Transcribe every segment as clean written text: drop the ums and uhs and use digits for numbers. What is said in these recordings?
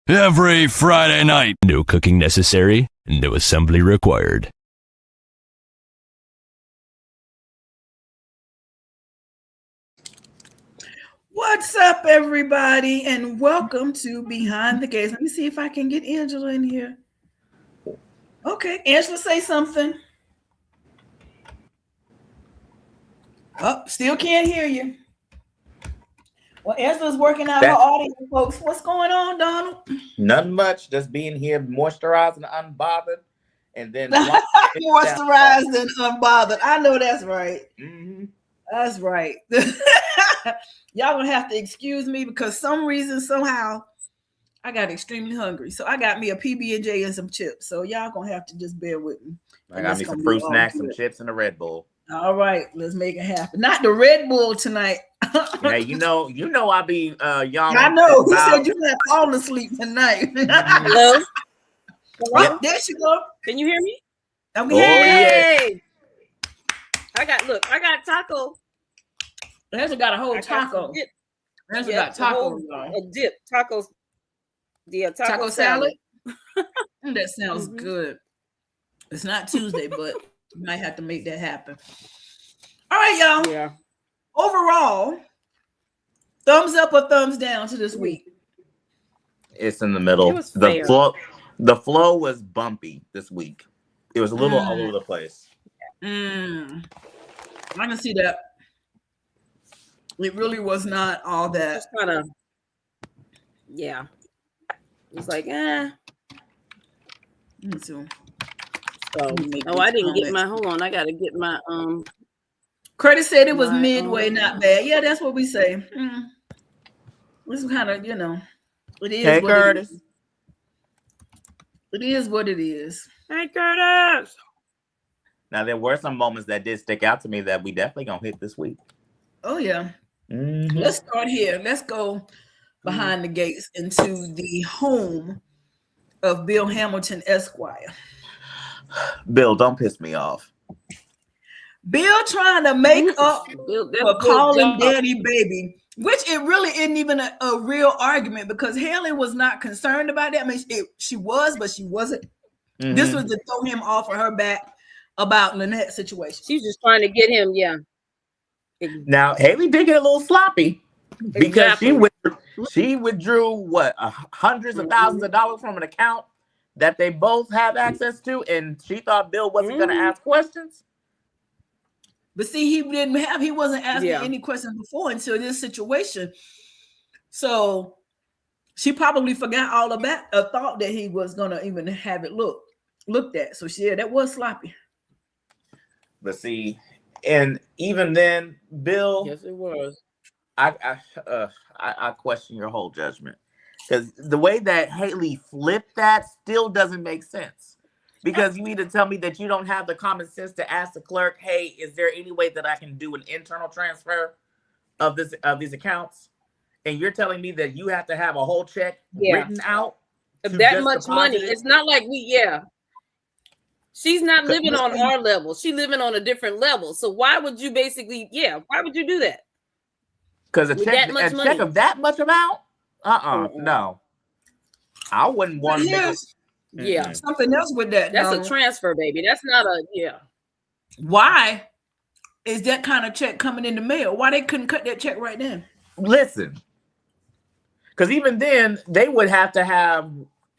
Every Friday night. No cooking necessary, no assembly required. What's up, everybody, and welcome to Behind the Gates. Let me see if I can get Angela in here. Okay, Angela, say something. Oh, still can't hear you. Well, Angela's working out her audio, folks. What's going on, Donald? Nothing much. Just being here, moisturized and unbothered, and then moisturized and unbothered. I know that's right. Mm-hmm. That's right. Y'all gonna have to excuse me because some reason, somehow, I got extremely hungry. So I got me a PB&J and some chips. So y'all gonna have to just bear with me. I got me some fruit snacks, some chips, and a Red Bull. All right, let's make it happen. Not the Red Bull tonight. Hey, you know, I be young. I know. He said you're not falling asleep tonight. Hello? Yep. There she go. Can you hear me? Okay. Oh, yeah. I got taco. Angela got a whole taco. Angela got taco. A dip. Tacos. Yeah, taco salad. That sounds good. It's not Tuesday, but you might have to make that happen. All right, y'all. Yeah. Overall, thumbs up or thumbs down to this week? It's in the middle. The flow was bumpy this week. It was a little all over the place. I can see that. It really was not all that. It's kind of, yeah. It's like, Me too. So, I didn't get my, hold on, I got to get my, Curtis said it was midway, not bad. Yeah, that's what we say. This is kind of, it is. Hey, Curtis. It is what it is. Hey, Curtis. Now, there were some moments that did stick out to me that we definitely gonna hit this week. Oh, yeah. Mm-hmm. Let's start here. Let's go behind the gates into the home of Bill Hamilton, Esquire. Bill, don't piss me off. Bill trying to make up for calling Daddy baby, which it really isn't even a real argument because Haley was not concerned about that. I mean, she was, but she wasn't. Mm-hmm. This was to throw him off of her back about Lynette's situation. She's just trying to get him, Now, Haley did get a little sloppy because she withdrew what hundreds of thousands of dollars from an account that they both have access to, and she thought Bill wasn't going to ask questions. But see, he wasn't asking any questions before until this situation. So she probably forgot all about a thought that he was gonna even have it looked at. So that was sloppy. But see, and even then, Bill, yes, it was. I question your whole judgment because the way that Haley flipped that still doesn't make sense. Because you need to tell me that you don't have the common sense to ask the clerk, hey, is there any way that I can do an internal transfer of these accounts? And you're telling me that you have to have a whole check written out? That much money. It's not like she's not living on our level. She's living on a different level. So why would you why would you do that? Because a check of that much amount? No. I wouldn't want to make it. Something else with that. That's a transfer, baby. That's not Why is that kind of check coming in the mail? Why they couldn't cut that check right then? Listen, because even then they would have to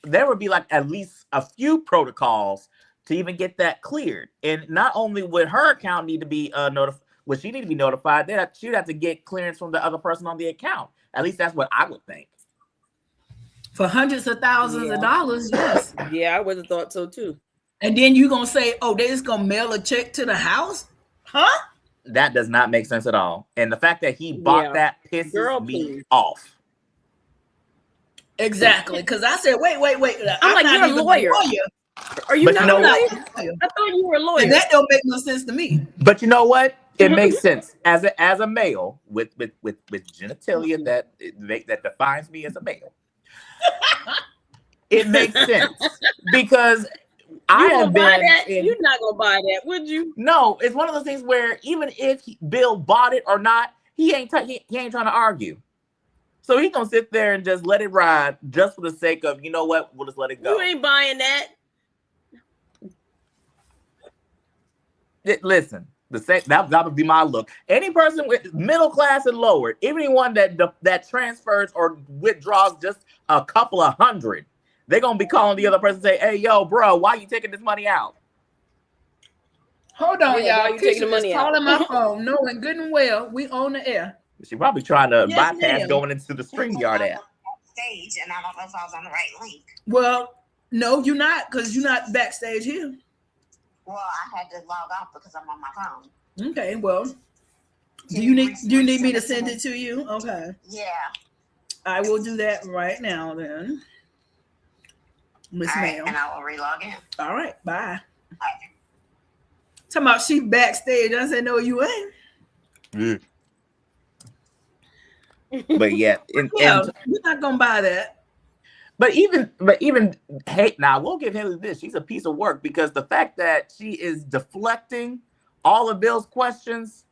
there would be like at least a few protocols to even get that cleared. And not only would her account need to be notified, would she need to be notified? She'd have to get clearance from the other person on the account. At least that's what I would think. For hundreds of thousands of dollars, yes. Yeah, I would have thought so too. And then you're going to say, oh, they just going to mail a check to the house? Huh? That does not make sense at all. And the fact that he bought that pisses me off. Exactly. Because I said, wait. I'm like, you're a lawyer. Are you not a lawyer? I thought you were a lawyer. And that don't make no sense to me. But you know what? It makes sense. As a male with genitalia that defines me as a male. It makes sense because I have been. You're not gonna buy that, would you? No, it's one of those things where even if Bill bought it or not, he ain't trying to argue. So he gonna sit there and just let it ride just for the sake of, you know what? We'll just let it go. You ain't buying that. Listen, that would be my look. Any person with middle class and lower, anyone that transfers or withdraws just a couple of hundred, they're gonna be calling the other person and say, "Hey, yo, bro, why you taking this money out?" Hold on, Yeah, y'all. Keisha is calling my phone, knowing good and well we on the air. She probably trying to Yes, bypass ma'am. going into the StreamYard app. Stage, and I don't know if I was on the right link. Well, no, you're not, because you're not backstage here. Well, I had to log off because I'm on my phone. Okay, well, do you need me to send it to you? Okay. Yeah. I will do that right now then. Miss Ma'am. And I will relog in. All right, bye. Okay. Talking about she backstage. I said, no, you ain't. Mm. But yeah, You're not gonna buy that. But even hey, now we'll give Haley this. She's a piece of work because the fact that she is deflecting all of Bill's questions,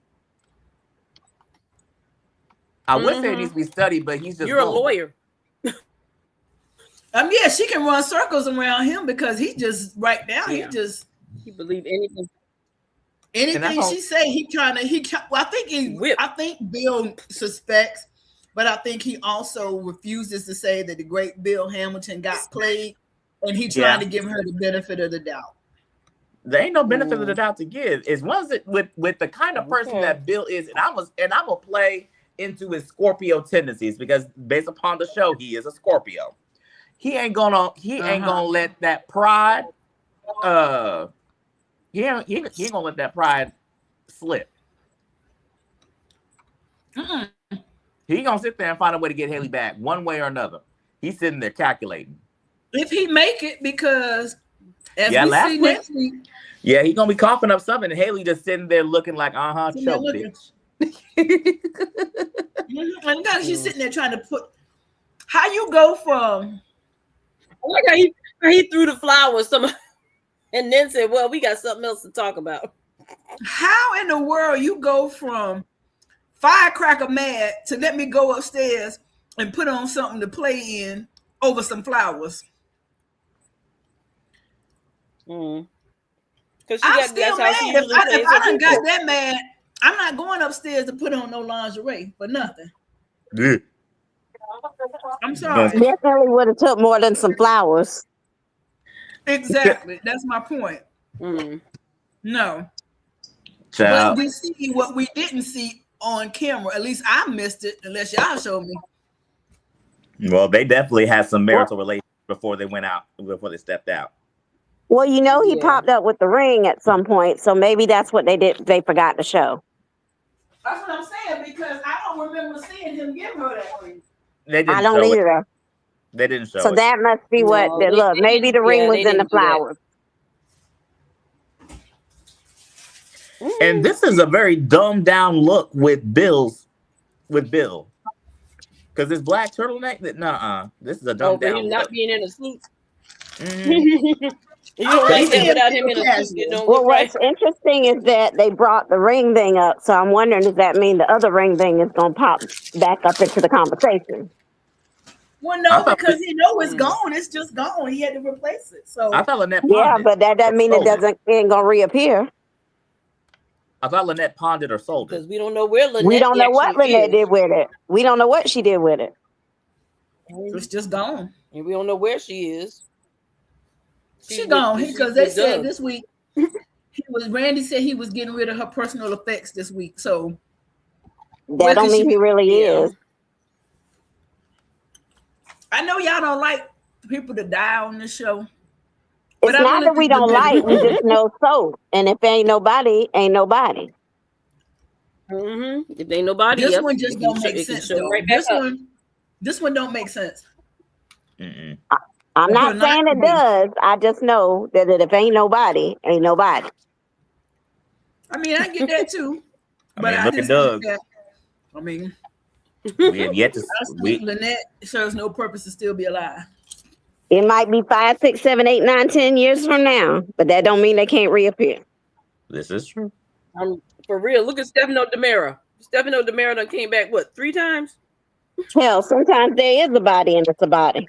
I would say it needs to be studied, but he's just you're a lawyer. Yeah, she can run circles around him because he just right now he believe anything. Anything she say, well, I think Bill suspects, but I think he also refuses to say that the great Bill Hamilton got played, and he trying to give her the benefit of the doubt. There ain't no benefit of the doubt to give. It's once it with the kind of person that Bill is, and I'm gonna play into his Scorpio tendencies because based upon the show, he is a Scorpio. He ain't gonna let that pride he ain't gonna let that pride slip. He gonna sit there and find a way to get Haley back one way or another. He's sitting there calculating. If he make it, because as we see next week. Yeah, he gonna be coughing up something, and Haley just sitting there looking like, choke, bitch. And now she's sitting there trying to put. How you go from? I like how he threw the flowers, and then said, "Well, we got something else to talk about." How in the world you go from firecracker mad to let me go upstairs and put on something to play in over some flowers? Because I'm still mad. If I done got that mad, I'm not going upstairs to put on no lingerie for nothing. Yeah. I'm sorry. Definitely would have took more than some flowers. Exactly. That's my point. No. Child. But we see what we didn't see on camera. At least I missed it, unless y'all showed me. Well, they definitely had some marital relations before they stepped out. Well, he popped up with the ring at some point, so maybe that's what they did. They forgot to show. That's what I'm saying, because I don't remember seeing him give her that ring. I don't either. They didn't show it. So that must be look. Maybe the ring was in the flowers. And this is a very dumbed down look with Bill. Because this black turtleneck, this is a dumbed down look. Not being in a suit. You don't like that without him in a suit. Well, what's interesting is that they brought the ring thing up. So I'm wondering, does that mean the other ring thing is going to pop back up into the conversation? Well, no, because he know it's gone. It's just gone. He had to replace it. So I thought Lynette but that doesn't mean it ain't going to reappear. I thought Lynette pawned it or sold it. Because we don't know where Lynette. We don't know what Lynette did with it. We don't know what she did with it. It's just gone, and we don't know where she is. She gone because they said this week. Randy said he was getting rid of her personal effects this week. So that don't mean he really is. I know y'all don't like people to die on this show. It's not that we don't like, we just know so. And if ain't nobody, ain't nobody. If ain't nobody, this one just don't make sense. This one don't make sense. I'm not saying it does. I just know that if ain't nobody, ain't nobody. I mean, I get that too. But look at Doug. I mean, we have yet to Lynette serves no purpose to still be alive. It might be 5, 6, 7, 8, 9, 10 years from now, but that don't mean they can't reappear. This is true. For real. Look at Stefano DiMera. Stefano DiMera done came back 3 times? Hell, sometimes there is a body and it's a body.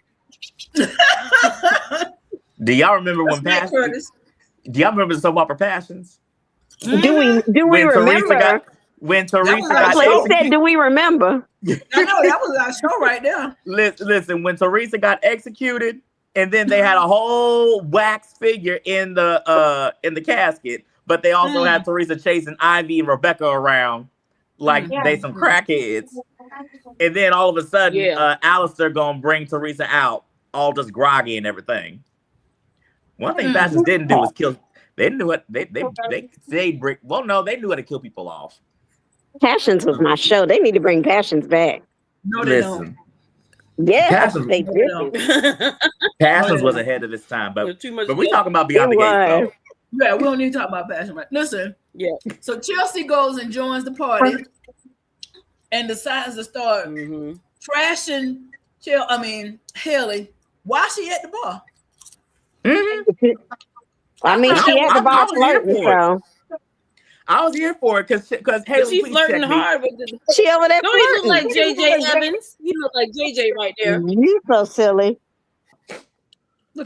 Do y'all remember when That's right, Curtis. Do y'all remember the soap opera Passions? Do we When remember? Teresa got said, do we remember? I know that was our show right there. Listen, when Teresa got executed, and then they had a whole wax figure in the casket, but they also had Teresa chasing Ivy and Rebecca around like they some crackheads. And then all of a sudden, Alistair gonna bring Teresa out, all just groggy and everything. One thing Passions didn't do was kill. They knew it. They knew how to kill people off. Passions was my show. They need to bring Passions back. No, they don't. Yeah, they did. Passions was ahead of its time, but we talking about Beyond the Gates, though. Yeah, we don't need to talk about Passion. Right? Listen. Yeah. So Chelsea goes and joins the party, and decides to start trashing. Haley. Why she at the bar? I mean, she at the bar flirting, so. I was here for it because Haley, she's flirting hard with the. She over there. Don't he look like JJ Evans? He look like JJ right there. You so silly.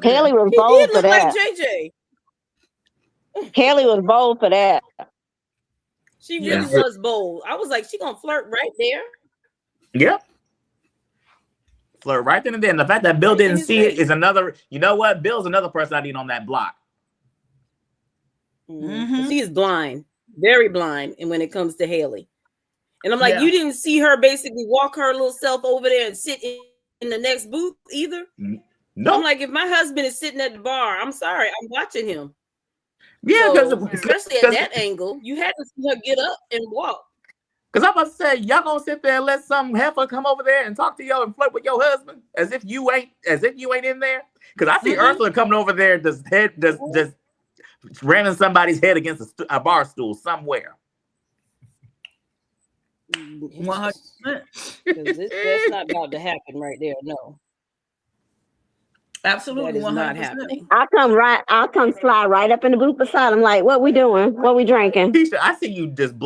Haley was bold for that. Like JJ. Haley was bold for that. She really was bold. I was like, she gonna flirt right there. Yep. Flirt right then and there. And the fact that Bill didn't see it is another. You know what? Bill's another person I need on that block. She is blind. Very blind, and when it comes to Haley, and I'm like, you didn't see her basically walk her little self over there and sit in the next booth either. No, I'm like, if my husband is sitting at the bar, I'm sorry, I'm watching him. Yeah, so, especially at that angle, you had to see her get up and walk. Because I'm about to say, y'all gonna sit there and let some heifer come over there and talk to you and flirt with your husband as if you ain't in there. Because I see Ursula coming over there, just ramming somebody's head against a bar stool somewhere. 100%. That's not about to happen right there. No, absolutely, 100%. Not happening. I'll come fly right up in the booth beside him. Like, what we doing? What we drinking? Keisha, I see you just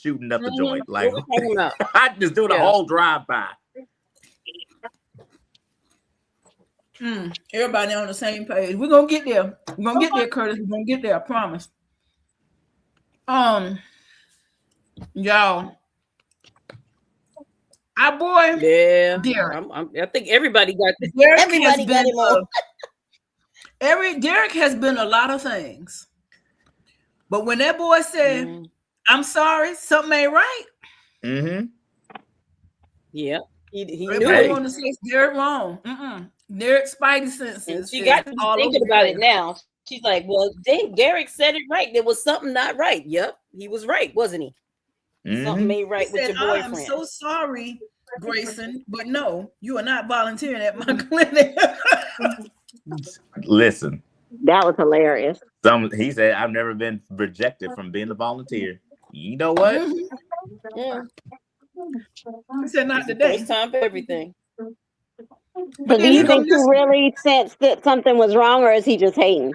shooting up the joint. Like, I just do the whole drive by. Everybody on the same page. We're gonna get there. We're gonna get there, Curtis. We're gonna get there. I promise. Y'all, our boy, Derek. I think everybody got this. Everybody got him. Derek has been a lot of things, but when that boy said, "I'm sorry, something ain't right," yeah, he knew it. Want to say Derek wrong. Derek's spidey senses. And she got to be thinking about it now. She's like, well, Derek said it right. There was something not right. Yep, he was right, wasn't he? Something ain't right with your boyfriend. I'm so sorry, Grayson, but no, you are not volunteering at my clinic. Listen. That was hilarious. He said, I've never been rejected from being a volunteer. You know what? He said, not today. First time for everything. But do you think he really sensed that something was wrong, or is he just hating?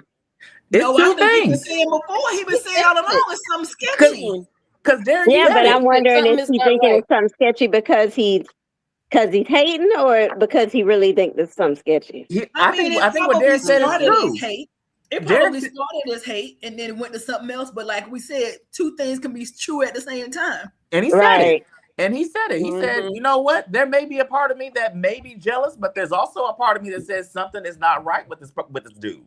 It's two things. He been saying before. He been saying all along it's something sketchy. Because Derek, but I'm wondering if he's thinking it's something sketchy because he's hating, or because he really thinks it's something sketchy. I think what Derek said is true. It probably started as hate, and then it went to something else. But like we said, two things can be true at the same time. And he said it. And he said it. He said, you know what? There may be a part of me that may be jealous, but there's also a part of me that says something is not right with this dude.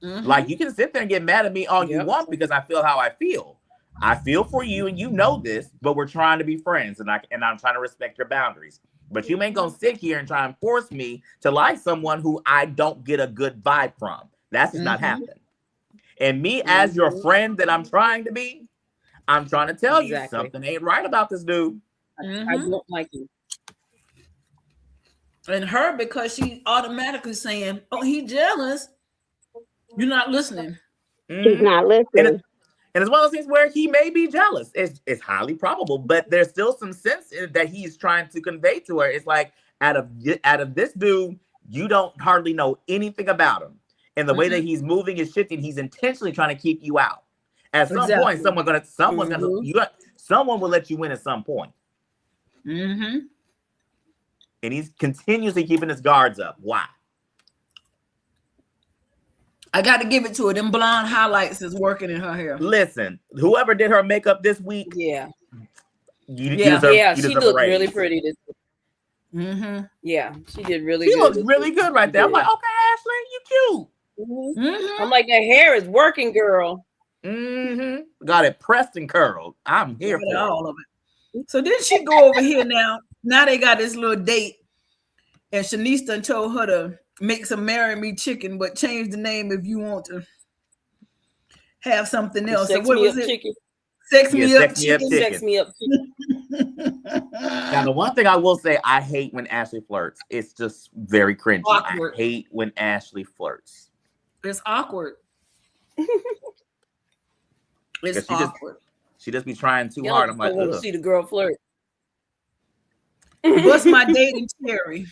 Like, you can sit there and get mad at me all you want because I feel how I feel. I feel for you, and you know this, but we're trying to be friends, and I'm trying to respect your boundaries. But you ain't gonna sit here and try and force me to like someone who I don't get a good vibe from. That's just not happening. And me, as your friend that I'm trying to be, I'm trying to tell you something ain't right about this dude. I don't like you. And her, because she automatically saying, "Oh, he's jealous." You're not listening. He's not listening. And it's one of those things where he may be jealous. It's highly probable, but there's still some sense in it that he's trying to convey to her. It's like, out of this dude, you don't hardly know anything about him, and the way that he's moving is shifting. He's intentionally trying to keep you out. At some point, someone will let you in at some point. And he's continuously keeping his guards up. Why? I got to give it to her. Them blonde highlights is working in her hair. Listen, whoever did her makeup this week, Yeah. You she looked really pretty this week. Mm-hmm. Yeah, she did really she good. She looks really good right there. I'm like, okay, Ashley, you cute. Mm-hmm. Mm-hmm. I'm like, that hair is working, girl. Mm-hmm. Got it pressed and curled. I'm here for all of it. So then she go over here now. Now they got this little date, and Shanice done told her to make some marry me chicken, but change the name if you want to have something else. So what was it? Chicken. Sex me up chicken. Sex me up chicken. Now, the one thing I will say, I hate when Ashley flirts. It's just very cringy. Awkward. I hate when Ashley flirts. It's awkward. It's awkward. She just be trying too hard. I'm like, want to see the girl flirt. What's my dating cherry?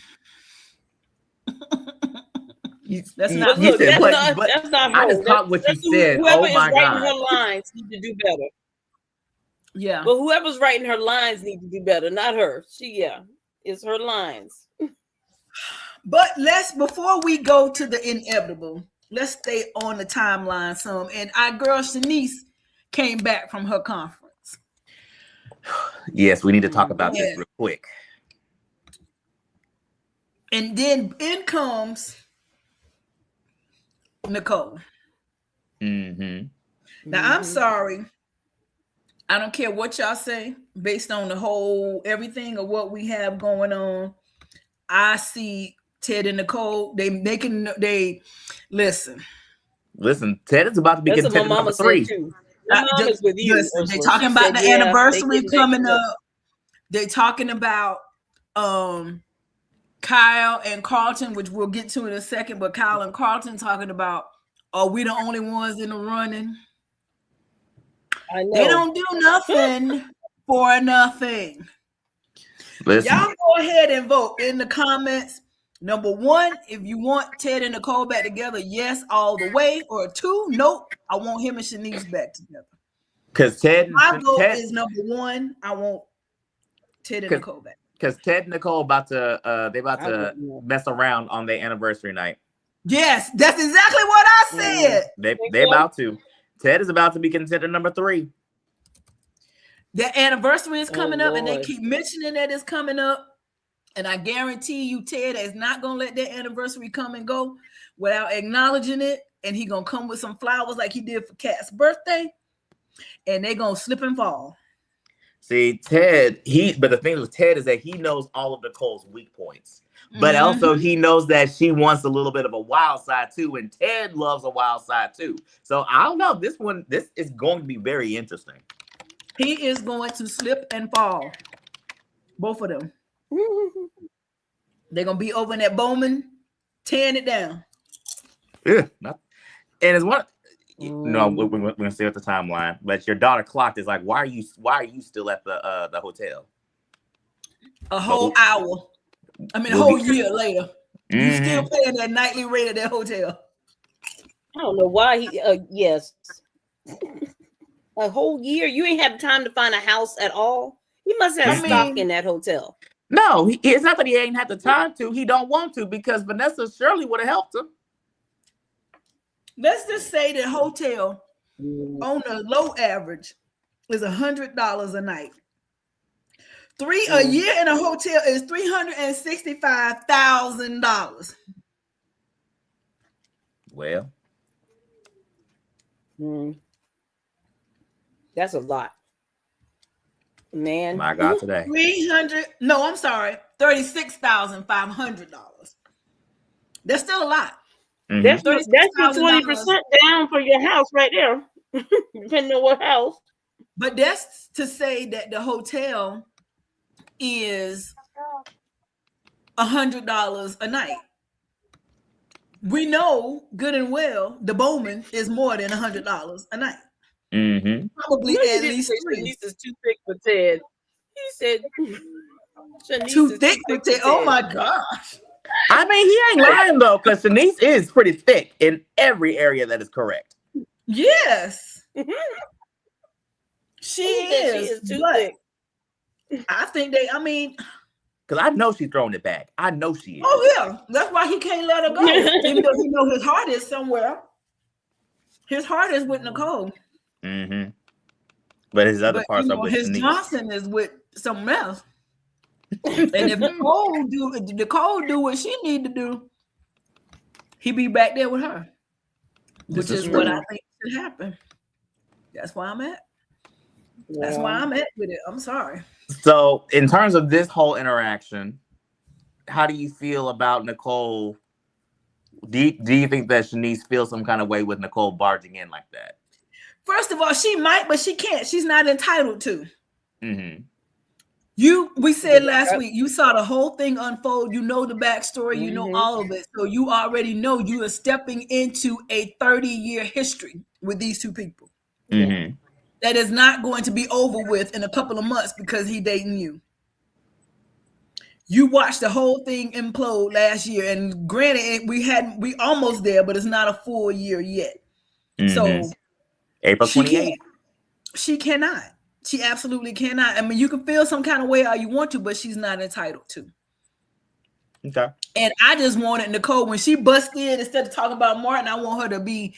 That's not her. I just caught what you said. Oh my God. Her lines need to do better. Yeah. But whoever's writing her lines need to do better, not her. It's her lines. But before we go to the inevitable, let's stay on the timeline some. And our girl Shanice came back from her conference. Yes, we need to talk about this real quick. And then in comes Nicole. Mm-hmm. Now, I'm sorry. I don't care what y'all say based on the whole everything of what we have going on. I see Ted and Nicole. They listen. Listen, Ted is about to be contender number 3. My mom is with you. They're talking about the anniversary coming up. They're talking about Kyle and Carlton, which we'll get to in a second. But Kyle and Carlton talking about, are we the only ones in the running? I know. They don't do nothing for nothing. Listen. Y'all go ahead and vote in the comments. Number 1, if you want Ted and Nicole back together, yes, all the way. Or 2, nope, I want him and Shanice back together. Because my vote is number 1. I want Ted and Nicole back. Because Ted and Nicole about to mess around on their anniversary night. Yes, that's exactly what I said. They about to. Ted is about to be considered number 3. The anniversary is coming up, and they keep mentioning that it's coming up. And I guarantee you, Ted is not gonna let that anniversary come and go without acknowledging it. And he gonna come with some flowers like he did for Kat's birthday, and they gonna slip and fall. See, Ted, but the thing with Ted is that he knows all of Nicole's weak points. But also he knows that she wants a little bit of a wild side too, and Ted loves a wild side too. So I don't know. This is going to be very interesting. He is going to slip and fall. Both of them. They're gonna be over in that Bowman, tearing it down. Yeah, and it's one. No, we're gonna stay with the timeline. But your daughter clocked is like, why are you still at the hotel? A whole hour. I mean, a whole year later, you still paying that nightly rate at that hotel. I don't know why he. Yes, a whole year. You ain't have time to find a house at all. He must have stock in that hotel. No, it's not that he ain't had the time to. He don't want to because Vanessa Shirley would have helped him. Let's just say the hotel on the low average is $100 a night. A year in a hotel is $365,000. Well, that's a lot, man. My God, today $36,500. That's still a lot. Mm-hmm. That's 20% down for your house right there, depending on what house. But that's to say that the hotel is $100 a night. We know good and well the Bowman is more than $100 a night. Mm-hmm. Probably at least 3. Shanice is too thick for Ted. He said too thick for Ted. Oh my gosh. I mean, he ain't lying though, because Shanice is pretty thick in every area that is correct. Yes. She is too but thick. I think Because I know she's throwing it back. I know she is. Oh yeah, that's why he can't let her go. Even though he know his heart is somewhere. His heart is with Nicole. Mm-hmm. But his other parts are with his Shanice. Johnson is with someone else. And if Nicole do what she need to do, he be back there with her, which is what I think should happen. That's why I'm at. That's why I'm at with it. I'm sorry. So, in terms of this whole interaction, how do you feel about Nicole? Do you think that Shanice feels some kind of way with Nicole barging in like that? First of all, she might, but she can't. She's not entitled to. Mm-hmm. We said last week, you saw the whole thing unfold. You know the backstory. You know all of it. So you already know you are stepping into a 30-year history with these two people. Mm-hmm. That is not going to be over with in a couple of months because he dating you. You watched the whole thing implode last year, and granted, we almost there, but it's not a full year yet. Mm-hmm. So April 28th. She cannot. She absolutely cannot. I mean, you can feel some kind of way all you want to, but she's not entitled to. Okay. And I just wanted Nicole, when she busted in, instead of talking about Martin, I want her to be.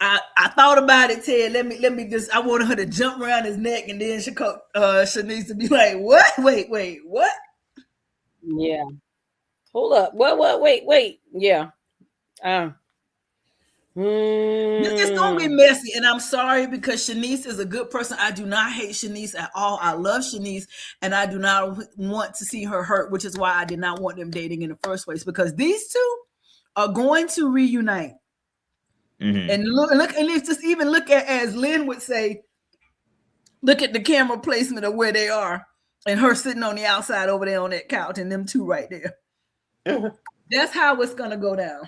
I thought about it, Ted. Let me just. I wanted her to jump around his neck, and then Shanice to be like, "What? Wait, what?" Yeah. Hold up. What? Wait. Yeah. This is gonna be messy, and I'm sorry because Shanice is a good person. I do not hate Shanice at all. I love Shanice, and I do not want to see her hurt, which is why I did not want them dating in the first place, because these two are going to reunite. Mm-hmm. And look, and let's just even look at, as Lynn would say, look at the camera placement of where they are, and her sitting on the outside over there on that couch, and them two right there. That's how it's gonna go down.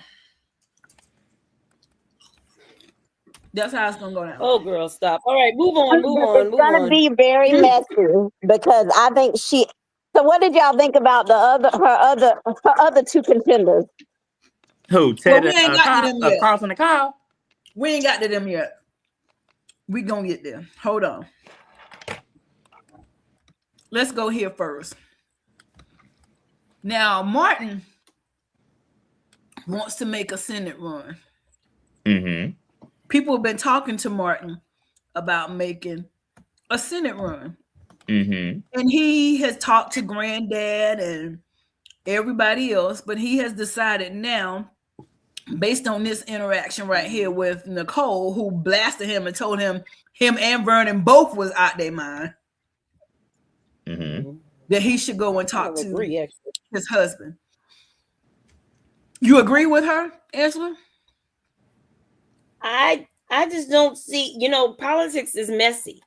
That's how it's gonna go down. Oh, girl, stop. All right, move on. It's gonna be very messy because I think she. So, what did y'all think about her other two contenders? Who? Ted? Well, we ain't got to them yet. Carlton and Kyle. We ain't got to them yet. We gonna get there. Hold on. Let's go here first. Now, Martin wants to make a Senate run. Mm-hmm. People have been talking to Martin about making a Senate run. Mm-hmm. And he has talked to Granddad and everybody else, but he has decided now, based on this interaction right here with Nicole, who blasted him and told him and Vernon both was out their mind, that he should go and talk to his husband. You agree with her, Angela? I just don't see, politics is messy.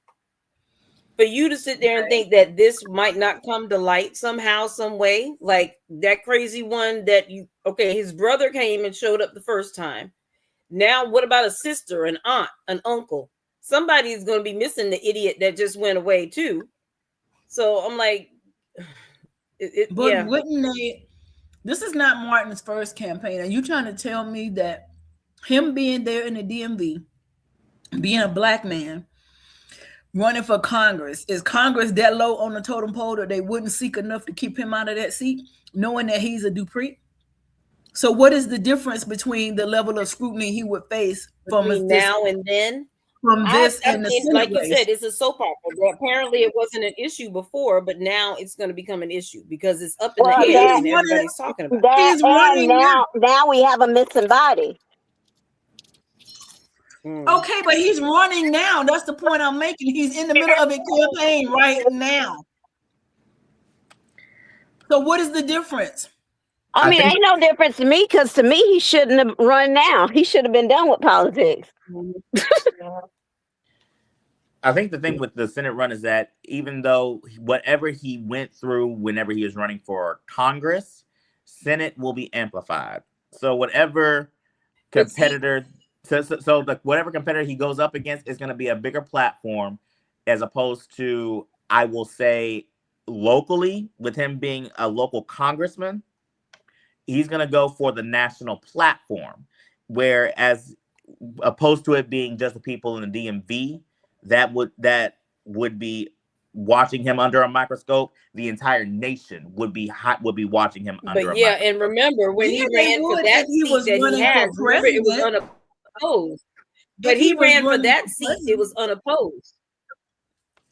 For you to sit there and think that this might not come to light somehow, some way, like that crazy one that his brother came and showed up the first time. Now, what about a sister, an aunt, an uncle? Somebody's going to be missing the idiot that just went away too. So I'm like, wouldn't they? This is not Martin's first campaign. Are you trying to tell me that him being there in the DMV, being a black man, running for Congress, is Congress that low on the totem pole that they wouldn't seek enough to keep him out of that seat, knowing that he's a Dupree? So what is the difference between the level of scrutiny he would face from now and then? From this and the Senate like race? You said, it's a soap opera. Apparently, it wasn't an issue before, but now it's going to become an issue because it's up in the air and everybody's talking about it. He's running now we have a missing body. Okay, but he's running now. That's the point I'm making. He's in the middle of a campaign right now. So what is the difference? I mean, ain't no difference to me, because to me, he shouldn't have run now. He should have been done with politics. I think the thing with the Senate run is that even though whatever he went through whenever he was running for Congress, Senate will be amplified. So whatever competitor... So whatever competitor he goes up against is going to be a bigger platform, as opposed to, I will say, locally, with him being a local congressman, he's going to go for the national platform, whereas opposed to it being just the people in the DMV, that would be watching him under a microscope, the entire nation would be watching him under a microscope. And remember when he ran for that seat that he has, remember it was unopposed. But he ran for that seat, it was unopposed.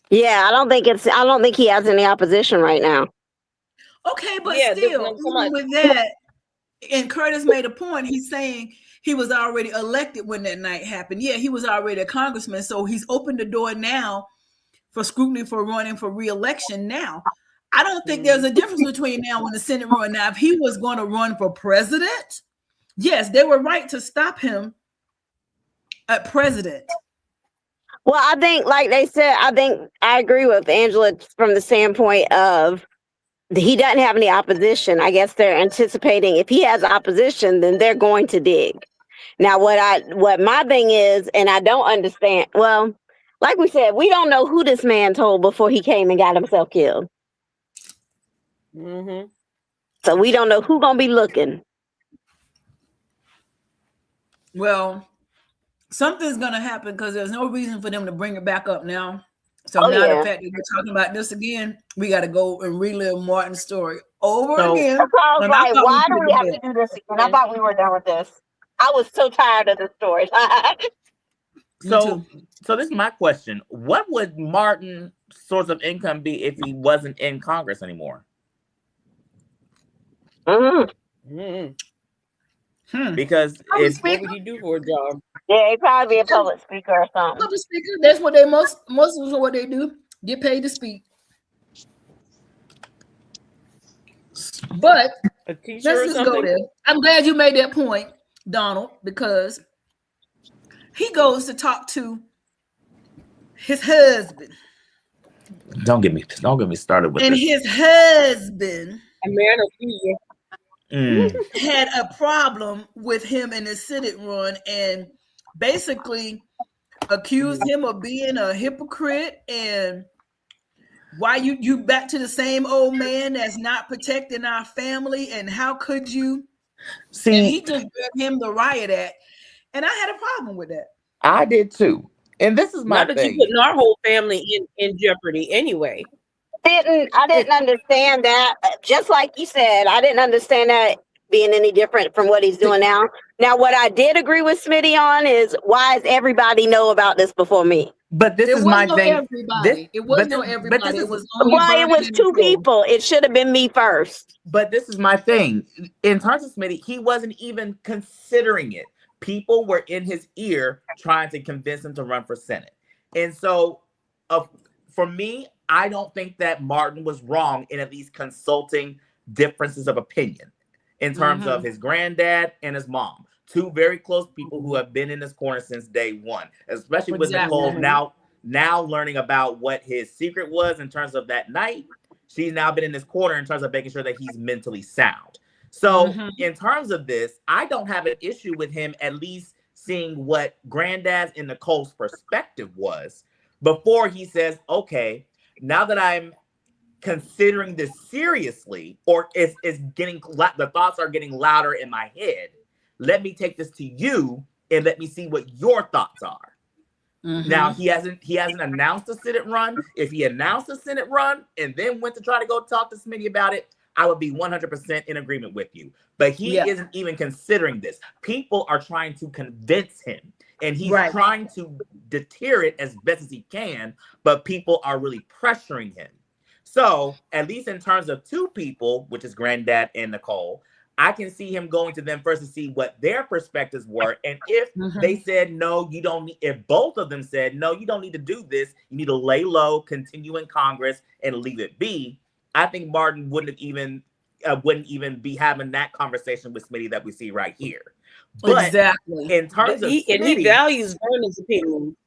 Yeah, I don't think he has any opposition right now. Okay, but still, even with that, and Curtis made a point, he's saying he was already elected when that night happened. Yeah, he was already a congressman, so he's opened the door now for scrutiny for running for re-election now. I don't think there's a difference between now and the Senate run. Now, if he was going to run for president, yes, they were right to stop him at president. Well, I think, like they said, I agree with Angela from the standpoint of he doesn't have any opposition. I guess they're anticipating if he has opposition, then they're going to dig. Now, what my thing is, and I don't understand. Well, like we said, we don't know who this man told before he came and got himself killed. Mm-hmm. So we don't know who's gonna be looking. Well, something's gonna happen because there's no reason for them to bring it back up now. So the fact that we're talking about this again, we got to go and relive Martin's story over again. I was like, why do we have to do this again? I thought we were done with this. I was so tired of the story. So this is my question. What would Martin's source of income be if he wasn't in Congress anymore? Because what would he do for a job? Yeah, he'd probably be a public speaker or something. Public speaker, that's what they most of what they do. Get paid to speak. But let's just go there. I'm glad you made that point, Donald, because he goes to talk to his husband. Don't get me started with and this. His husband, a man of fear, had a problem with him in the Senate run and basically accused him of being a hypocrite and why you back to the same old man that's not protecting our family, and how could you? See, and he just gave him the riot act, and I had a problem with that. I did too, and this is my thing. Not that you putting our whole family in jeopardy anyway. I didn't understand that. Just like you said, I didn't understand that being any different from what he's doing now. Now, what I did agree with Smitty on is why does everybody know about this before me? But this is my thing. It wasn't everybody. It was it was two people. It should have been me first. But this is my thing. In terms of Smitty, he wasn't even considering it. People were in his ear trying to convince him to run for Senate. And so, for me, I don't think that Martin was wrong in at least consulting differences of opinion in terms of his granddad and his mom. Two very close people who have been in his corner since day one, especially with Nicole now learning about what his secret was in terms of that night. She's now been in his corner in terms of making sure that he's mentally sound. So in terms of this, I don't have an issue with him at least seeing what Granddad's and Nicole's perspective was before he says, okay, now that I'm considering this seriously, or the thoughts are getting louder in my head, let me take this to you and let me see what your thoughts are. Now he hasn't announced a Senate run. If he announced a Senate run and then went to try to go talk to Smitty about it, I would be 100% in agreement with you. But he isn't even considering this. People are trying to convince him, and he's trying to deter it as best as he can, but people are really pressuring him. So at least in terms of two people, which is Granddad and Nicole, I can see him going to them first to see what their perspectives were. And if they said, no, you don't need, if both of them said, no, you don't need to do this, you need to lay low, continue in Congress and leave it be, I think Martin wouldn't even be having that conversation with Smitty that we see right here. But in terms of Smitty, and he values Vernon's opinion.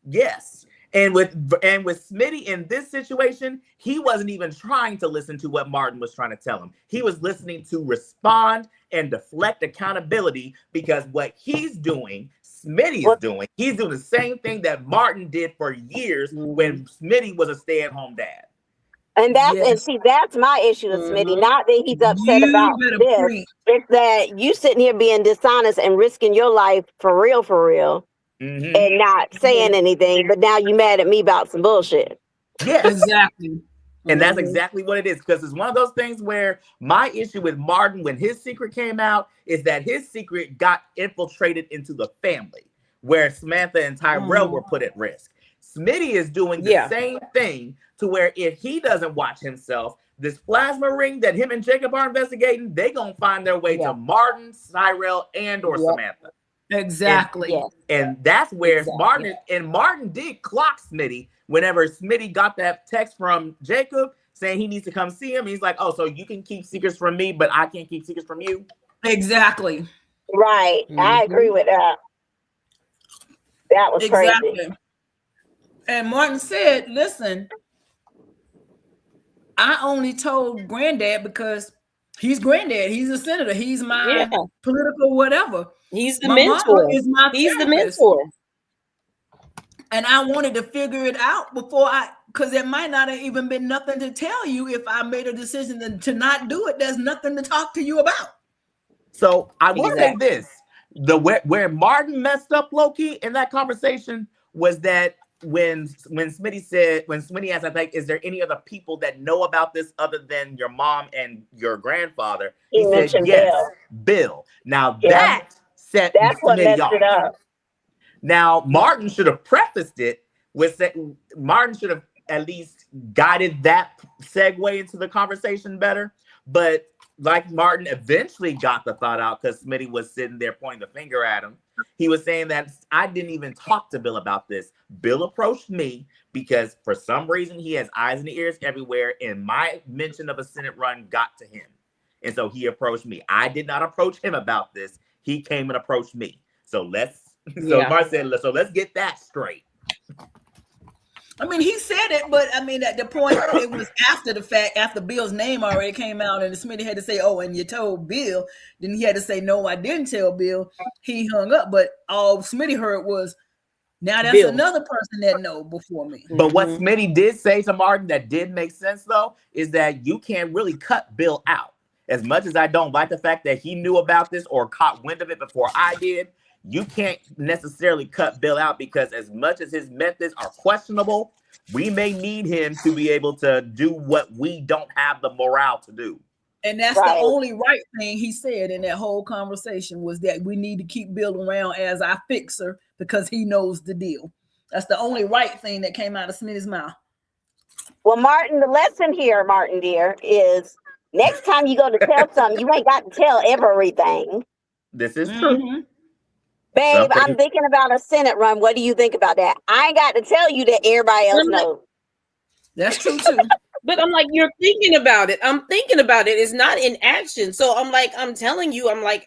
Yes. And with Smitty in this situation, he wasn't even trying to listen to what Martin was trying to tell him. He was listening to respond and deflect accountability, because what he's doing, Smitty is doing. He's doing the same thing that Martin did for years when Smitty was a stay-at-home dad. And that's my issue with Smitty. Not that he's upset about this. It's that you sitting here being dishonest and risking your life for real. And not saying anything, but now you mad at me about some bullshit. Yes. Exactly. And that's exactly what it is, because it's one of those things where my issue with Martin when his secret came out is that his secret got infiltrated into the family, where Samantha and Tyrell were put at risk. Smitty is doing the same thing, to where if he doesn't watch himself, this plasma ring that him and Jacob are investigating, they gonna find their way to Martin, Tyrell, and or Samantha. Exactly. And that's where Martin did clock Smitty whenever Smitty got that text from Jacob saying he needs to come see him. He's like, oh, so you can keep secrets from me, but I can't keep secrets from you. Exactly. Right. I agree with that. That was crazy. And Martin said, listen, I only told Granddad because he's Granddad. He's a senator. He's my political whatever. He's the mentor. He's the mentor. And I wanted to figure it out before because there might not have even been nothing to tell you if I made a decision to not do it. There's nothing to talk to you about. So I will say this. Where Martin messed up low-key in that conversation was that when Smitty asked, I think, is there any other people that know about this other than your mom and your grandfather? He said yes, Bill. Now that set Smitty off. Now Martin should have prefaced it with Martin should have at least guided that segue into the conversation better. But like Martin eventually got the thought out because Smitty was sitting there pointing the finger at him. He was saying that I didn't even talk to Bill about this. Bill approached me because for some reason he has eyes and ears everywhere, and my mention of a Senate run got to him. And so he approached me. I did not approach him about this. He came and approached me. So Martin said, so let's get that straight. I mean, he said it, but I mean, at the point, it was after the fact, after Bill's name already came out, and Smitty had to say, oh, and you told Bill. Then he had to say, no, I didn't tell Bill. He hung up, but all Smitty heard was, now that's Bill. Another person that know before me. But what Smitty did say to Martin that did make sense, though, is that you can't really cut Bill out. As much as I don't like the fact that he knew about this or caught wind of it before I did, you can't necessarily cut Bill out because as much as his methods are questionable, we may need him to be able to do what we don't have the morale to do. And that's the only right thing he said in that whole conversation was that we need to keep Bill around as our fixer because he knows the deal. That's the only right thing that came out of Smitty's mouth. Well, Martin, the lesson here, Martin dear, is next time you go to tell something, you ain't got to tell everything. This is true. Babe, I'm thinking about a Senate run. What do you think about that? I ain't got to tell you that everybody else knows. That's true too. But I'm like, you're thinking about it. I'm thinking about it. It's not in action. So I'm like, I'm telling you, I'm like,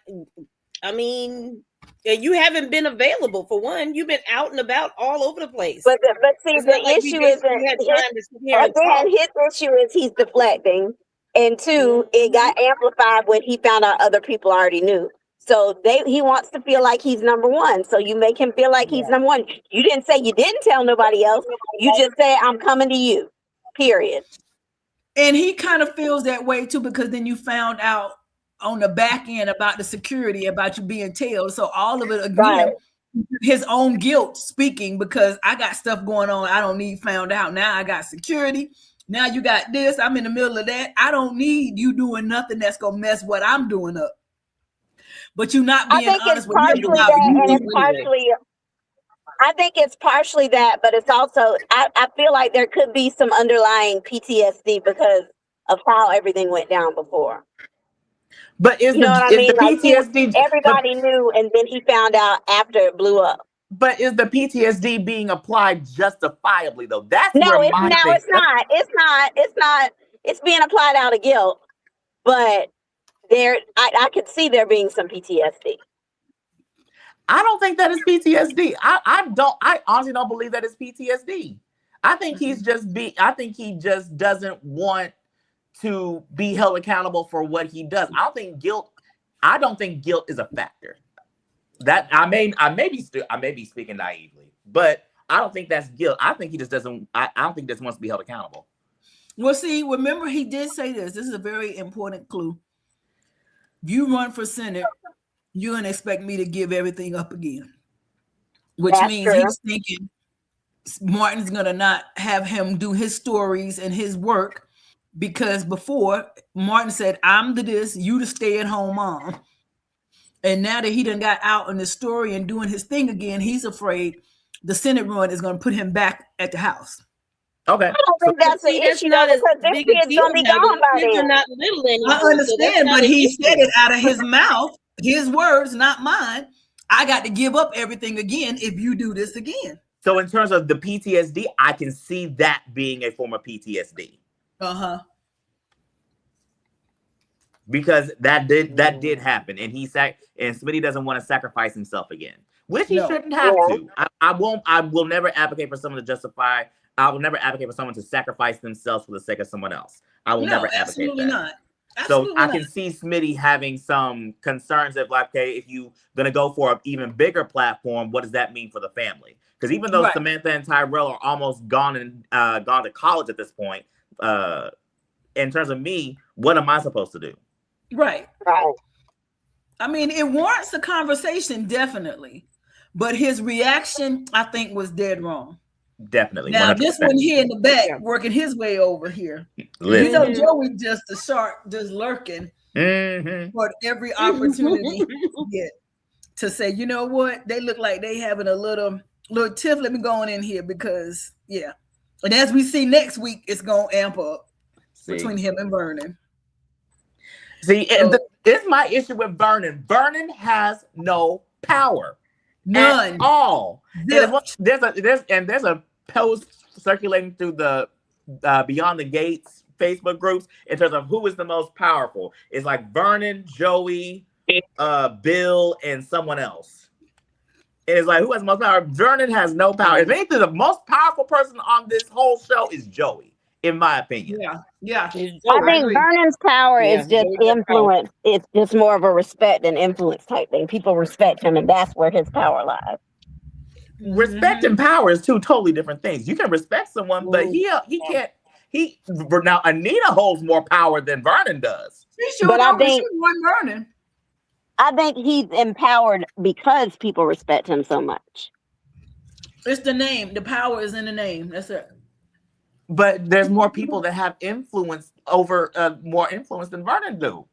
I mean, you haven't been available for one. You've been out and about all over the place. But see, the issue is that his issue is he's deflecting. And two, it got amplified when he found out other people already knew. So he wants to feel like he's number one. So you make him feel like he's number one. You didn't say you didn't tell nobody else. You just said, I'm coming to you, period. And he kind of feels that way too, because then you found out on the back end about the security, about you being tailed. So all of it, again, his own guilt speaking, because I got stuff going on. I don't need found out. Now I got security. Now you got this. I'm in the middle of that. I don't need you doing nothing that's going to mess what I'm doing up. But you're not being honest with me about I think it's partially that, but it's also, I feel like there could be some underlying PTSD because of how everything went down before. But is the PTSD... everybody knew, and then he found out after it blew up. But is the PTSD being applied justifiably, though? That's it's not. It's not. It's being applied out of guilt, but... I could see there being some PTSD. I don't think that is PTSD. I honestly don't believe that is PTSD. I think I think he just doesn't want to be held accountable for what he does. I don't think guilt is a factor. That I may be speaking naively, but I don't think that's guilt. I think he just doesn't. I don't think he just wants to be held accountable. Well, see, remember he did say this. This is a very important clue. You run for Senate, you're going to expect me to give everything up again, which means he's thinking Martin's gonna not have him do his stories and his work, because before Martin said, I'm the this, you the stay-at-home mom. And now that he done got out in the story and doing his thing again, he's afraid the Senate run is gonna put him back at the house. Okay. I don't think that's the issue though, because this kid's gonna be gone by then. Not little anymore, I understand, but he said it out of his mouth, his words, not mine. I got to give up everything again if you do this again. So in terms of the PTSD, I can see that being a form of PTSD. Because that did happen, and and Smitty doesn't want to sacrifice himself again, which he shouldn't have to. I will never advocate for someone to justify. I will never advocate for someone to sacrifice themselves for the sake of someone else. I will never advocate absolutely that. Not. So I can see Smitty having some concerns of like, okay, if you're gonna go for an even bigger platform, what does that mean for the family? Because even though Samantha and Tyrell are almost gone to college at this point, in terms of me, what am I supposed to do? Right. I mean, it warrants a conversation, definitely, but his reaction, I think, was dead wrong. Definitely. Now 100%. this one here in the back, working his way over here. Listen. You know, Joey just a shark, just lurking for every opportunity to say, you know what, they look like they having a little tiff. Let me go on in here because and as we see next week, it's gonna amp up between him and Vernon. See, it's my issue with Vernon. Vernon has no power, none at all. There's a post circulating through the Beyond the Gates Facebook groups in terms of who is the most powerful. It's like Vernon, Joey, Bill, and someone else. And it's like, who has the most power? Vernon has no power. If anything, the most powerful person on this whole show is Joey, in my opinion. Yeah. I think Vernon's power is just influence. It's just more of a respect and influence type thing. People respect him, and that's where his power lies. Respect and power is two totally different things. You can respect someone, but he can't. Now Anita holds more power than Vernon does. I think Vernon. I think he's empowered because people respect him so much. It's the name. The power is in the name. That's it. But there's more people that have influence over more influence than Vernon do.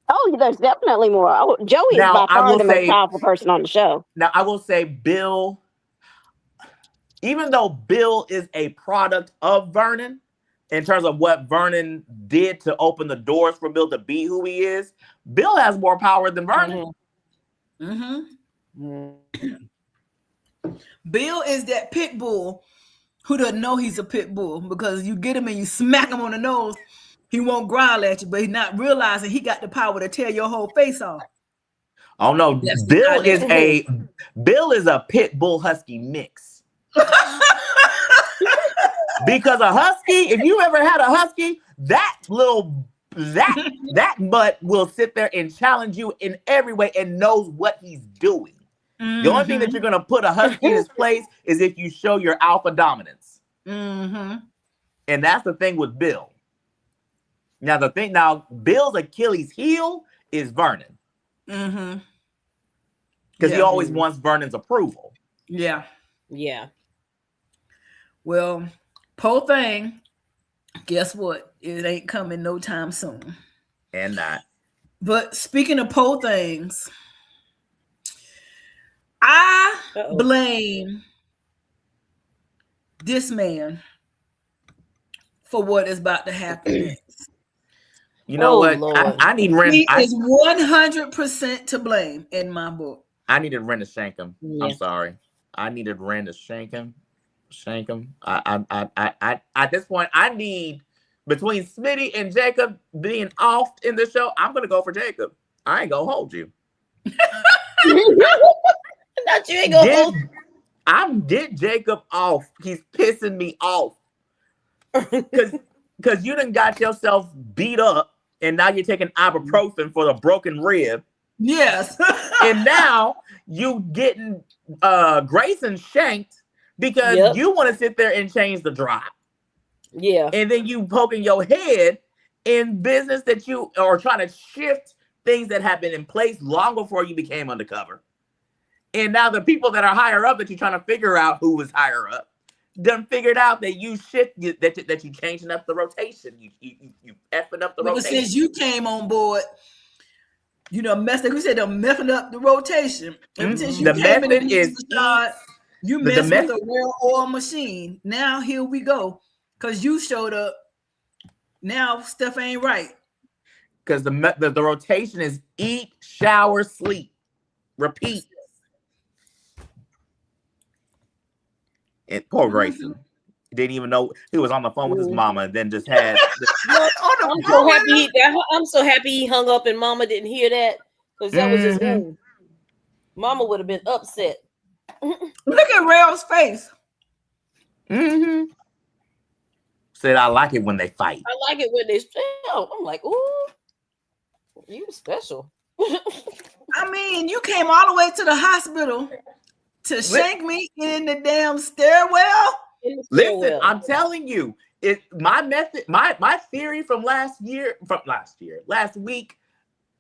Oh, there's definitely more. Oh, Joey is by far the most powerful person on the show. Now, I will say Bill, even though Bill is a product of Vernon, in terms of what Vernon did to open the doors for Bill to be who he is, Bill has more power than Vernon. Bill is that pit bull who doesn't know he's a pit bull, because you get him and you smack him on the nose, he won't growl at you, but he's not realizing he got the power to tear your whole face off. Oh no, Bill is a pit bull husky mix. Because a husky, if you ever had a husky, that butt will sit there and challenge you in every way and knows what he's doing. The only thing that you're gonna put a husky in his place is if you show your alpha dominance. And that's the thing with Bill. Now Bill's Achilles heel is Vernon. Because he always wants Vernon's approval. Yeah. Well, poor thing, guess what? It ain't coming no time soon. And not. But speaking of poor things, I blame this man for what is about to happen next. You know what? I need Ren. He is 100% to blame in my book. I needed Ren to shank him. Yeah. I'm sorry. I needed Ren to shank him. I at this point, I need, between Smitty and Jacob being off in the show, I'm gonna go for Jacob. I ain't gonna hold you. Not you ain't gonna hold. Get Jacob off. He's pissing me off. Because you done got yourself beat up and now you're taking ibuprofen for the broken rib. Yes. And now you getting Grayson shanked because you want to sit there and change the drop. Yeah. And then you poking your head in business that you are trying to shift things that have been in place long before you became undercover. And now the people that are higher up that you're trying to figure out who was higher up, done figured out that you changing up the rotation. You effing up the well, rotation. Since you came on board, you know, like we said, they're messing up the rotation. Ever since you came in the shot, you messed with a real oil machine. Now here we go, because you showed up. Now stuff ain't right. Because the rotation is eat, shower, sleep, repeat. And poor Grayson didn't even know he was on the phone with his mama, and then just had. I'm so happy he hung up, and Mama didn't hear that, because that was just Mama would have been upset. Look at Rail's face. Said, I like it when they fight. I like it when they struggle. I'm like, ooh, you special. I mean, you came all the way to the hospital to shank me in the damn stairwell. Listen, I'm telling you, my method, my theory from last week,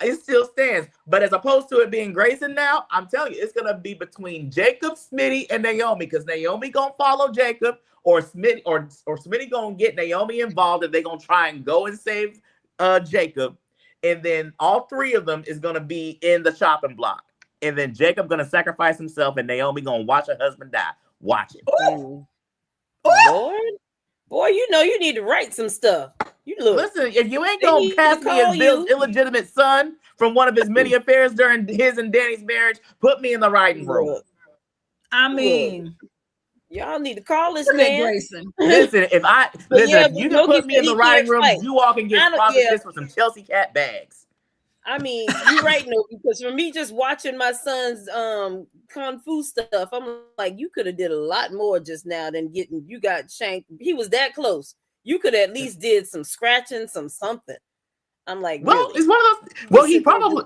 it still stands. But as opposed to it being Grayson now, I'm telling you, it's gonna be between Jacob, Smitty, and Naomi, because Naomi gonna follow Jacob, or Smitty, or Smitty gonna get Naomi involved, and they gonna try and go and save Jacob, and then all three of them is gonna be in the chopping block, and then Jacob gonna sacrifice himself, and Naomi gonna watch her husband die. Watch it. Lord, boy, you know you need to write some stuff. You look. Listen, if you ain't gonna cast me as Bill's illegitimate son from one of his many affairs during his and Danny's marriage, put me in the writing room. I mean, y'all need to call this man. Grayson. Listen, if you can put me in the writing room, you all can get sponsorships for some Chelsea cat bags. I mean, you're right, no, because for me, just watching my son's kung fu stuff, I'm like, you could have did a lot more just now than you got shanked. He was that close. You could at least did some scratching, something. I'm like, well, really? It's one of those. Well, he probably,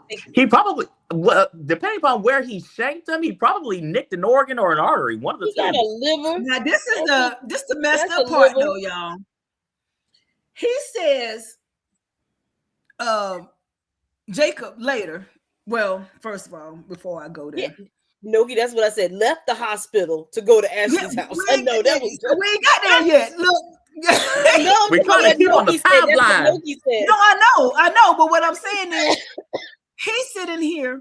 depending upon where he shanked him, he probably nicked an organ or an artery. One of the two. Got a liver. Now this is the messed up part, though, y'all. He says, Jacob later. Well, first of all, before I go there. Yeah. Noki, that's what I said. Left the hospital to go to Ashley's house. I know that was. We ain't got there yet. Look, we're trying to keep on the timeline. No, I know. But what I'm saying is, he's sitting here.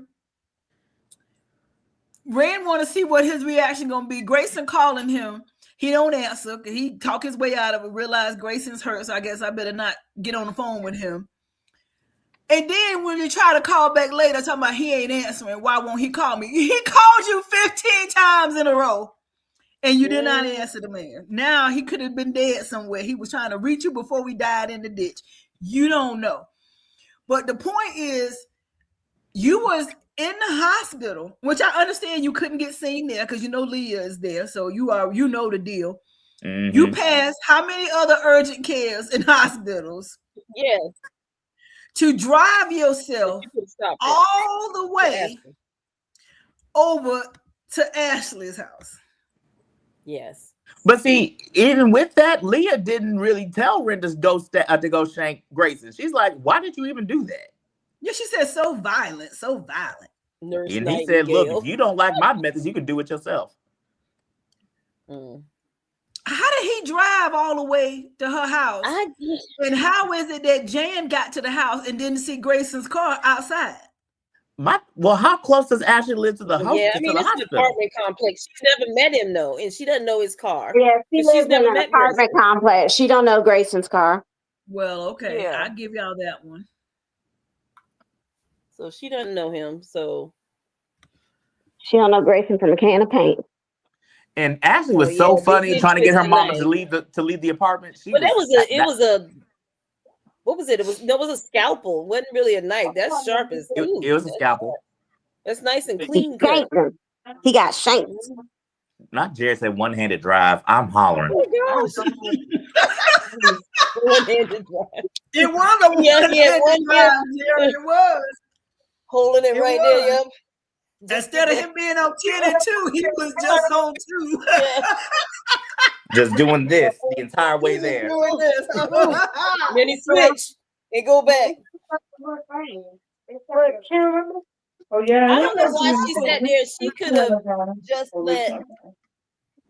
Rand want to see what his reaction gonna be. Grayson calling him. He don't answer. He talk his way out of it. Realize Grayson's hurt, so I guess I better not get on the phone with him. And then when you try to call back later, talking about he ain't answering, why won't he call me? He called you 15 times in a row, and you did not answer the man. Now he could have been dead somewhere. He was trying to reach you before we died in the ditch. You don't know. But the point is, you was in the hospital, which I understand you couldn't get seen there because you know Leah is there, so you know the deal. Mm-hmm. You passed how many other urgent cares in hospitals? Yes. To drive yourself all the way over to Ashley's house. Yes. But see, even with that, Leah didn't really tell Ren to go shank Grayson. She's like, why did you even do that? Yeah, she said so violent. And he said, look, if you don't like my methods, you can do it yourself. How did he drive all the way to her house? And how is it that Jan got to the house and didn't see Grayson's car outside? How close does Ashley live to the house? Yeah, I mean, it's an apartment complex. She's never met him though, and she doesn't know his car. Yeah, she's never met an apartment complex. She don't know Grayson's car. Well, okay, yeah. I'll give y'all that one. So she doesn't know him. So she don't know Grayson from a can of paint. And Ashley was so funny trying to get her mama to leave the apartment. What was it? There was a scalpel. It wasn't really a knife. That's sharp as it was a scalpel. That's nice and clean. He got shanked. Not Jared said one-handed drive. I'm hollering. Oh, one-handed drive. It was a one-handed drive. Jared, it was. Holding it right there, yep. Instead of him being on 10 and 2, he was just on 2. Yeah. Just doing this the entire way there. Doing this. Then he switched and go back. Oh yeah. I don't know why she sat there. She could have just let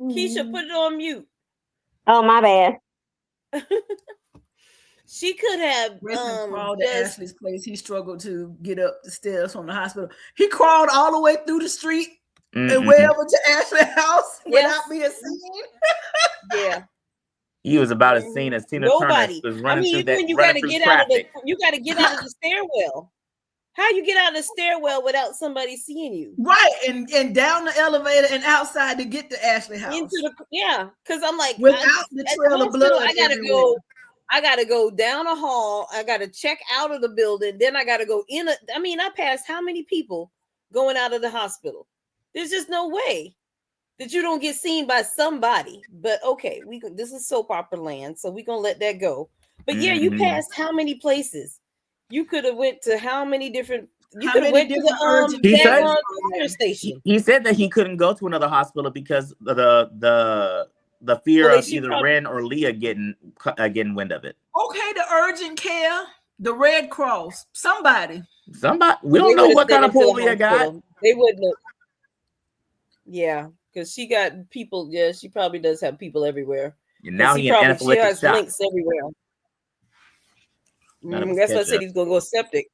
Keisha put it on mute. Oh, my bad. She could have crawled to Ashley's place. He struggled to get up the stairs from the hospital. He crawled all the way through the street and way over to Ashley's house without being seen. Yeah. He was about as seen as Tina Turner was running through that. You got to get out of the stairwell. How you get out of the stairwell without somebody seeing you? Right, and down the elevator and outside to get to Ashley house. Because I'm like, without the trail of blood. I gotta go down a hall. I gotta check out of the building. Then I gotta go in. I passed how many people going out of the hospital? There's just no way that you don't get seen by somebody. But okay, this is soap opera land, so we're gonna let that go. But yeah, you passed how many places? You could have went to how many different? You could have went to the fire station. He said that he couldn't go to another hospital because the fear of either Ren or Leah getting wind of it. Okay, the urgent care, the Red Cross, somebody. We don't know what kind of pull Leah got. They wouldn't have. Yeah, because she got people. Yeah, she probably does have people everywhere. And now she has links everywhere. That's why I said he's gonna go septic.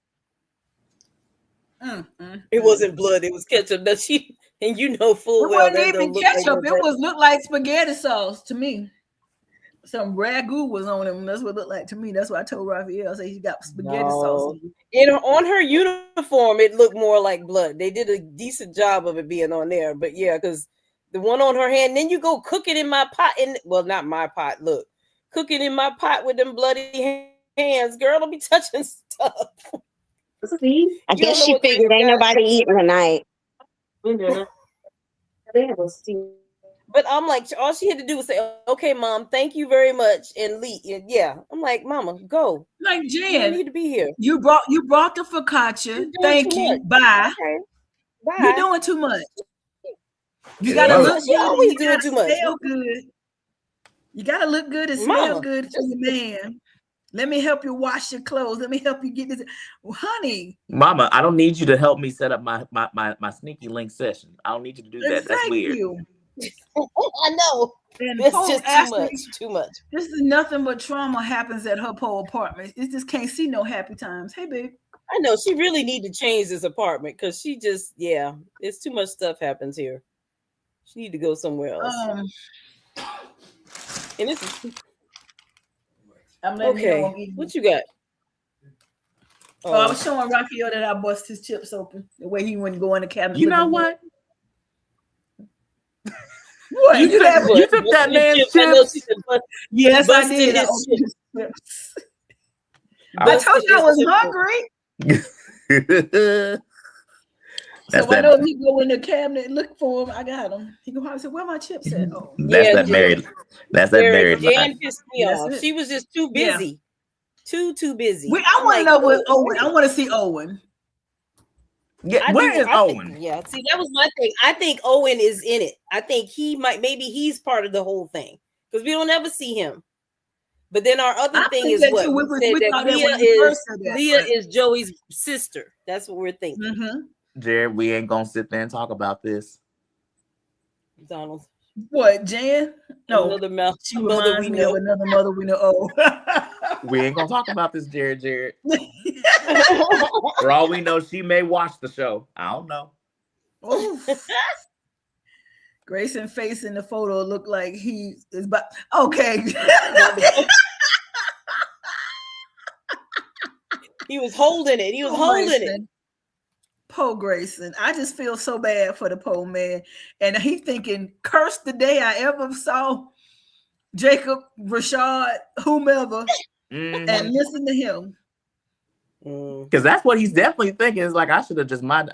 It wasn't blood; it was ketchup. And you know full well it wasn't even ketchup. It looked like spaghetti sauce to me. Some ragu was on him. That's what it looked like to me. That's why I told Raphael. I said he got spaghetti sauce. On her uniform, it looked more like blood. They did a decent job of it being on there. But yeah, because the one on her hand, then you go cook it in my pot. Not my pot. Look, cook it in my pot with them bloody hands. Girl, don't be touching stuff. I guess she figured ain't nobody eating tonight. But I'm like, all she had to do was say, "Okay, Mom, thank you very much," and leave. Yeah, I'm like, Mama, go. Like Jen, you don't need to be here. You brought the focaccia. Thank you. Bye. Okay. Bye. You're doing too much. You gotta look good. Always doing too much. Smell good. You gotta look good and smell good for your man. Let me help you wash your clothes. Let me help you get this. Well, honey. Mama, I don't need you to help me set up my sneaky link session. I don't need you to do that. That's weird. I know. And it's just too much. This is nothing but trauma happens at her pole apartment. It just can't see no happy times. Hey, babe. I know she really need to change this apartment because she just, it's too much stuff happens here. She need to go somewhere else. And this is okay. What you got? I was showing Raphael that I bust his chips open the way he wouldn't go in the cabinet. You know what? What? You took that man's chips? Yes, I did. I told you I was hungry. So I know if he go in the cabinet and look for him, I got him. He go home and say, "Where my chips at?" Oh, that's that married. That's that married. Jan pissed me off. She was just too busy. Too busy. I want to know what Owen. I want to see Owen. Yeah, where is Owen? See, that was my thing. I think Owen is in it. I think maybe he's part of the whole thing because we don't ever see him. But then our other thing is what we said that Leah is Joey's sister. That's what we're thinking. Mm-hmm. Jared, we ain't gonna sit there and talk about this. Donald. What, Jan? No, another mouth. She reminds me of another mother we know. Oh, we ain't gonna talk about this, Jared. For all we know, she may watch the show. I don't know. Grayson face in the photo looked like he is. But okay. He was holding it. He was holding it. Poe Grayson. I just feel so bad for the Poe man. And he thinking, curse the day I ever saw Jacob, Rashad, whomever, and listen to him. Because that's what he's definitely thinking. Is like, I should have just went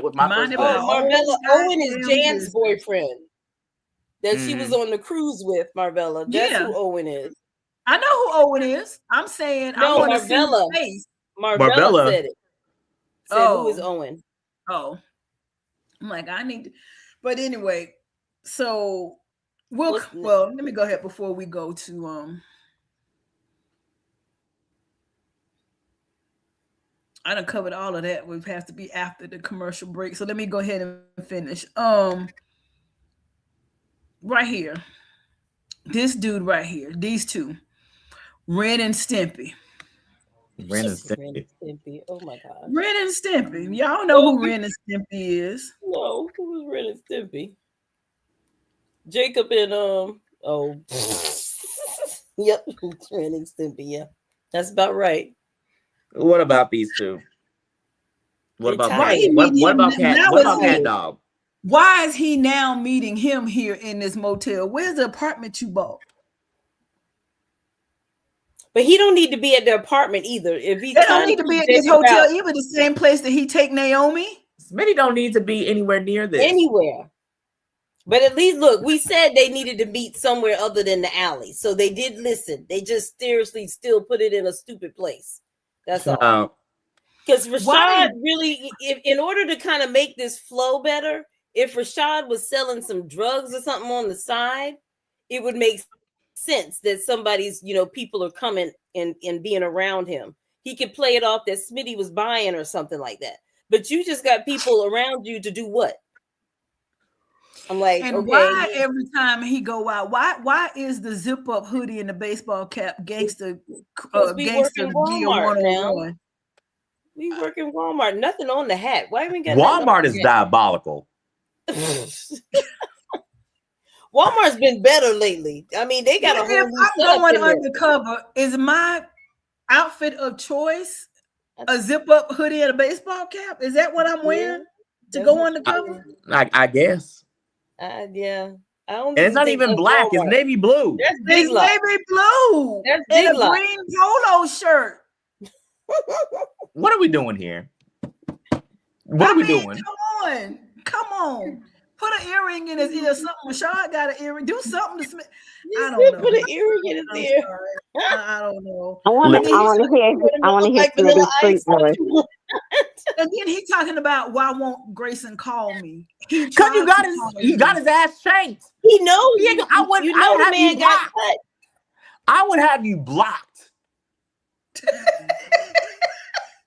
with my first Marvella. Owen is Jan's boyfriend that she was on the cruise with, Marvella. That's who Owen is. I know who Owen is. I'm saying I want to see his face. Marvella said it. Who is Owen? Oh, I'm like, I need to, but anyway, so let me go ahead before we go to I done covered all of that. We have to be after the commercial break. So let me go ahead and finish. Right here. this dude right here, these two, Ren and Stimpy. Ren and Stimpy. Oh my God. Ren and Stimpy. Y'all know who Ren and Stimpy is. No, who was Ren and Stimpy? Jacob and yep, Ren and Stimpy. Yeah, that's about right. What about these two? What about Cat Dog? Why is he now meeting him here in this motel? Where's the apartment you bought? But he don't need to be at the apartment either. If he don't need to be at this hotel, even the same place that he take Naomi. Smitty don't need to be anywhere near this. Anywhere. But at least, look, we said they needed to meet somewhere other than the alley. So they did listen. They just seriously still put it in a stupid place. That's all. Because Rashad really, in order to kind of make this flow better, if Rashad was selling some drugs or something on the side, it would make sense that somebody's, people are coming and being around him. He could play it off that Smitty was buying or something like that. But you just got people around you to do what? I'm like, and why every time he go out, why is the zip up hoodie and the baseball cap gangster gear 101? We work in Walmart. Nothing on the hat. Why haven't got Walmart is diabolical. Walmart's been better lately. I mean, they got a whole new I'm going undercover. Is my outfit of choice a zip up hoodie and a baseball cap? Is that what I'm wearing to go undercover? I guess. Yeah. And it's not even black. It's navy blue. That's big it's navy blue. That's big and a green polo shirt. What are we doing here? What are we doing? Come on. Put an earring in his ear. Something. Rashad got an earring. Do something to. I don't know. Put an earring in his ear. I don't know. I want to hear Smitty's street voice. And then he talking about why won't Grayson call me? Because he got his ass shanked. He knows. I would have you blocked. I would have you blocked.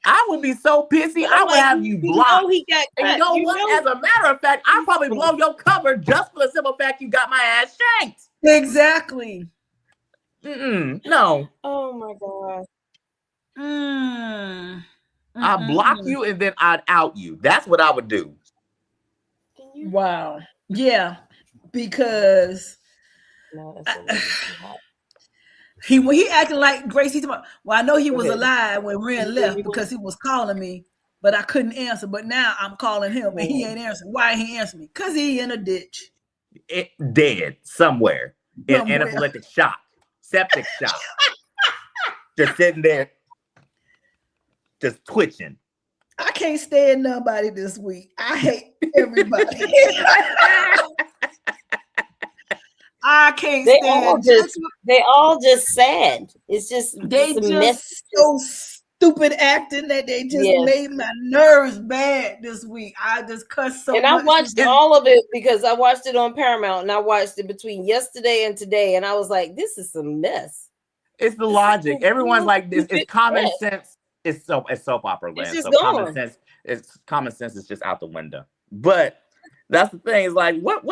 I would be so pissy. I would have you blocked. He got cut. And you know what? As a matter of fact, I'd probably blow your cover just for the simple fact you got my ass shanked. Exactly. No. Oh my God. I'd block you and then I'd out you. That's what I would do. Wow. Yeah. Because he acting like Grace. He's about, well, I know he was alive when Ren left because he was calling me, but I couldn't answer. But now I'm calling him and he ain't answering. Why ain't he answering me? Because he in a ditch. Dead somewhere. In anaphylactic shock. Septic shock. Just sitting there. Just twitching. I can't stand nobody this week. I hate everybody. I can't stand. They all just sad. It's just they just so stupid acting that they just made my nerves bad this week. I just cussed so much. And I watched all of it because I watched it on Paramount and I watched it between yesterday and today, and I was like, "This is some mess." It's the logic. Everyone's like this. It's common sense. It's soap opera land. So common sense is just out the window. But that's the thing. Is like what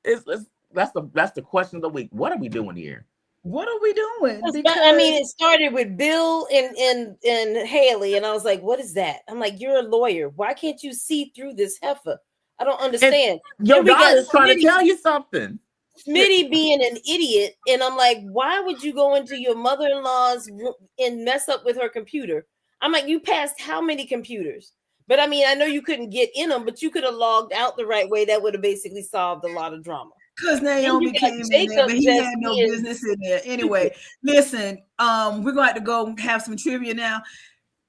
is that's the question of the week. What are we doing here? What are we doing? Because, I mean, it started with Bill and Haley, and I was like, "What is that?" I'm like, "You're a lawyer. Why can't you see through this heifer? I don't understand." And your daughter is trying to tell you something. Smitty being an idiot, and I'm like, "Why would you go into your mother-in-law's room and mess up with her computer?" I'm like, "You passed how many computers?" But I mean, I know you couldn't get in them, but you could have logged out the right way. That would have basically solved a lot of drama. Because Naomi came in there, but he had no business in there. Anyway, listen, we're going to have to go have some trivia now.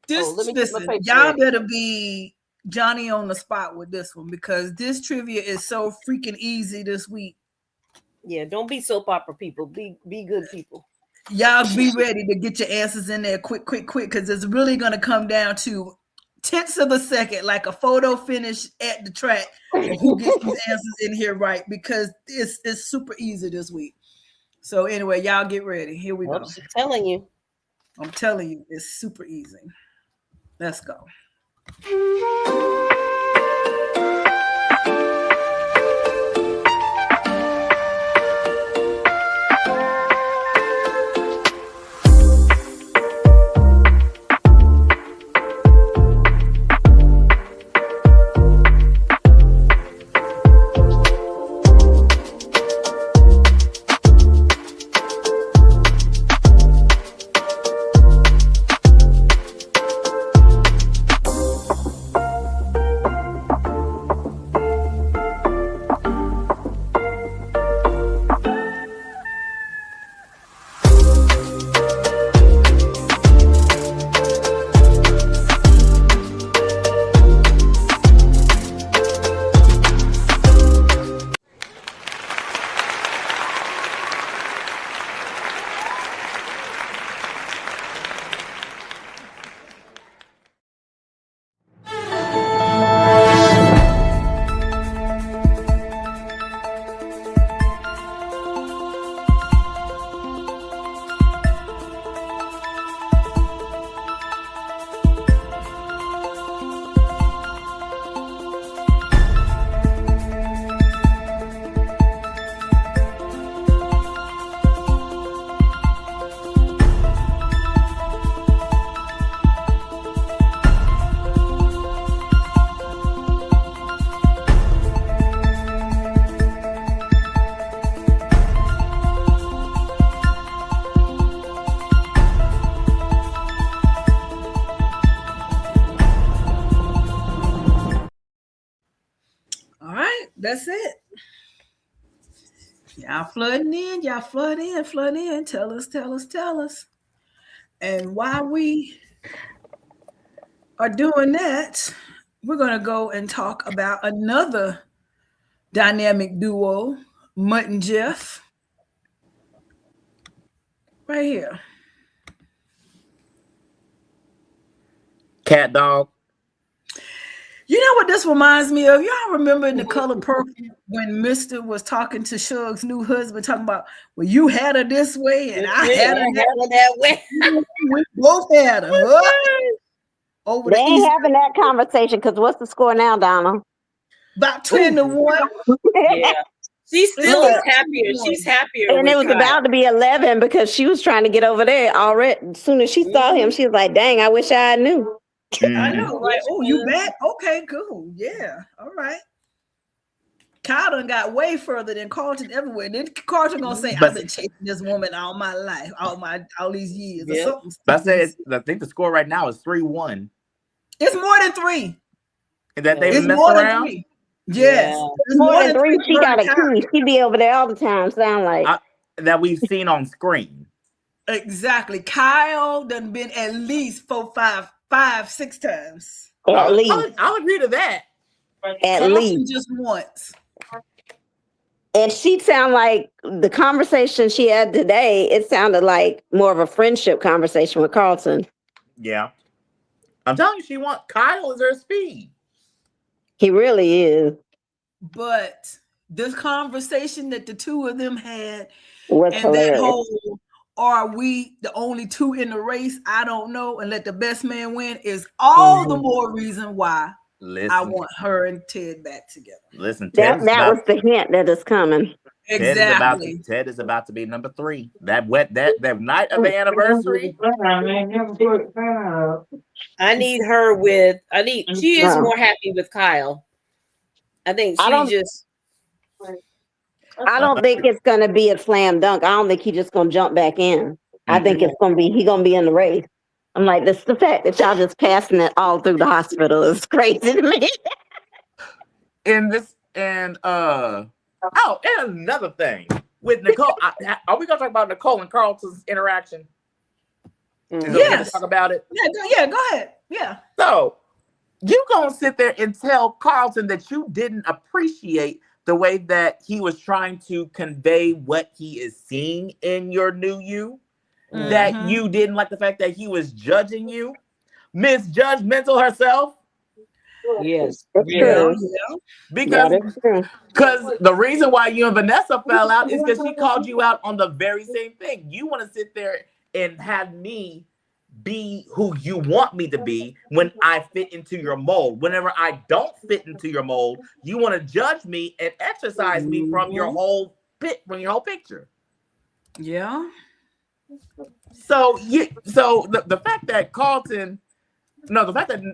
Listen, y'all better be Johnny on the spot with this one because this trivia is so freaking easy this week. Yeah, don't be soap opera people. Be good people. Y'all be ready to get your answers in there quick, because it's really going to come down to tenths of a second, like a photo finish at the track of who gets these answers in here right, because it's super easy this week. So anyway, y'all get ready. Here we go. I'm telling you, it's super easy. Let's go. That's it. Y'all flooding in. Y'all flood in. Tell us. And while we are doing that, we're going to go and talk about another dynamic duo, Mutt and Jeff. Right here. Cat dog. You know what this reminds me of? Y'all remember in The Color Purple when Mr. was talking to Shug's new husband, talking about, well, you had her this way and I had her that way. We both had her. Over they ain't having that conversation because what's the score now, Donna? About 10-1. Yeah. She's still happier. She's happier. And it was Kyle. About to be 11 because she was trying to get over there already. As soon as she saw him, she was like, dang, I wish I knew. I know, right? Oh, you back? Okay, cool. Yeah. All right. Kyle done got way further than Carlton everywhere. Then Carlton gonna say, I've been chasing this woman all my life, all these years or something. But I think the score right now is 3-1. It's more than 3. And that they mess around? Yes. It's more than 3. She got a key. She be over there all the time, sound like. That we've seen on screen. Exactly. Kyle done been at least 4, 5, 6 times. At least. I'll agree to that. At least. Just once. And she sound like the conversation she had today, it sounded like more of a friendship conversation with Carlton. Yeah. I'm telling you, Kyle is her speed. He really is. But this conversation that the two of them had, was and hilarious. that whole, are we the only two in the race? I don't know. And let the best man win is all the more reason why I want her and Ted back together. Listen, that was the hint that is coming. Exactly. Ted is about to be number 3. That night of the anniversary. She is more happy with Kyle. I think I don't think it's gonna be a slam dunk. I don't think he's just gonna jump back in. I think it's gonna be gonna be in the race. I'm like, the fact that y'all just passing it all through the hospital is crazy to me. And another thing with Nicole. Are we gonna talk about Nicole and Carlton's interaction? Yes. Talk about it. Yeah, go ahead. Yeah. So you gonna sit there and tell Carlton that you didn't appreciate the way that he was trying to convey what he is seeing in your new you? Mm-hmm. That you didn't like the fact that he was judging you? Miss Judgmental herself? Yes. Yeah. Because the reason why you and Vanessa fell out is because she called you out on the very same thing. You want to sit there and have me be who you want me to be when I fit into your mold. Whenever I don't fit into your mold, you want to judge me and exercise me from your whole picture. Yeah. So the fact that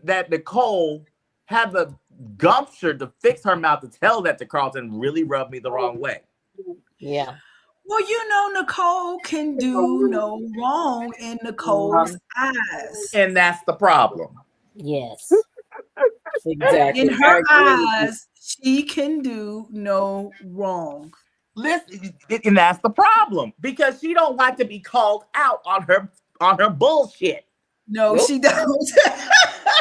that Nicole had the gumption to fix her mouth to tell that to Carlton really rubbed me the wrong way. Yeah. Well, Nicole can do no wrong in Nicole's eyes. And that's the problem. Yes. Exactly. In her eyes, she can do no wrong. Listen, and that's the problem. Because she don't like to be called out on her bullshit. No, she don't.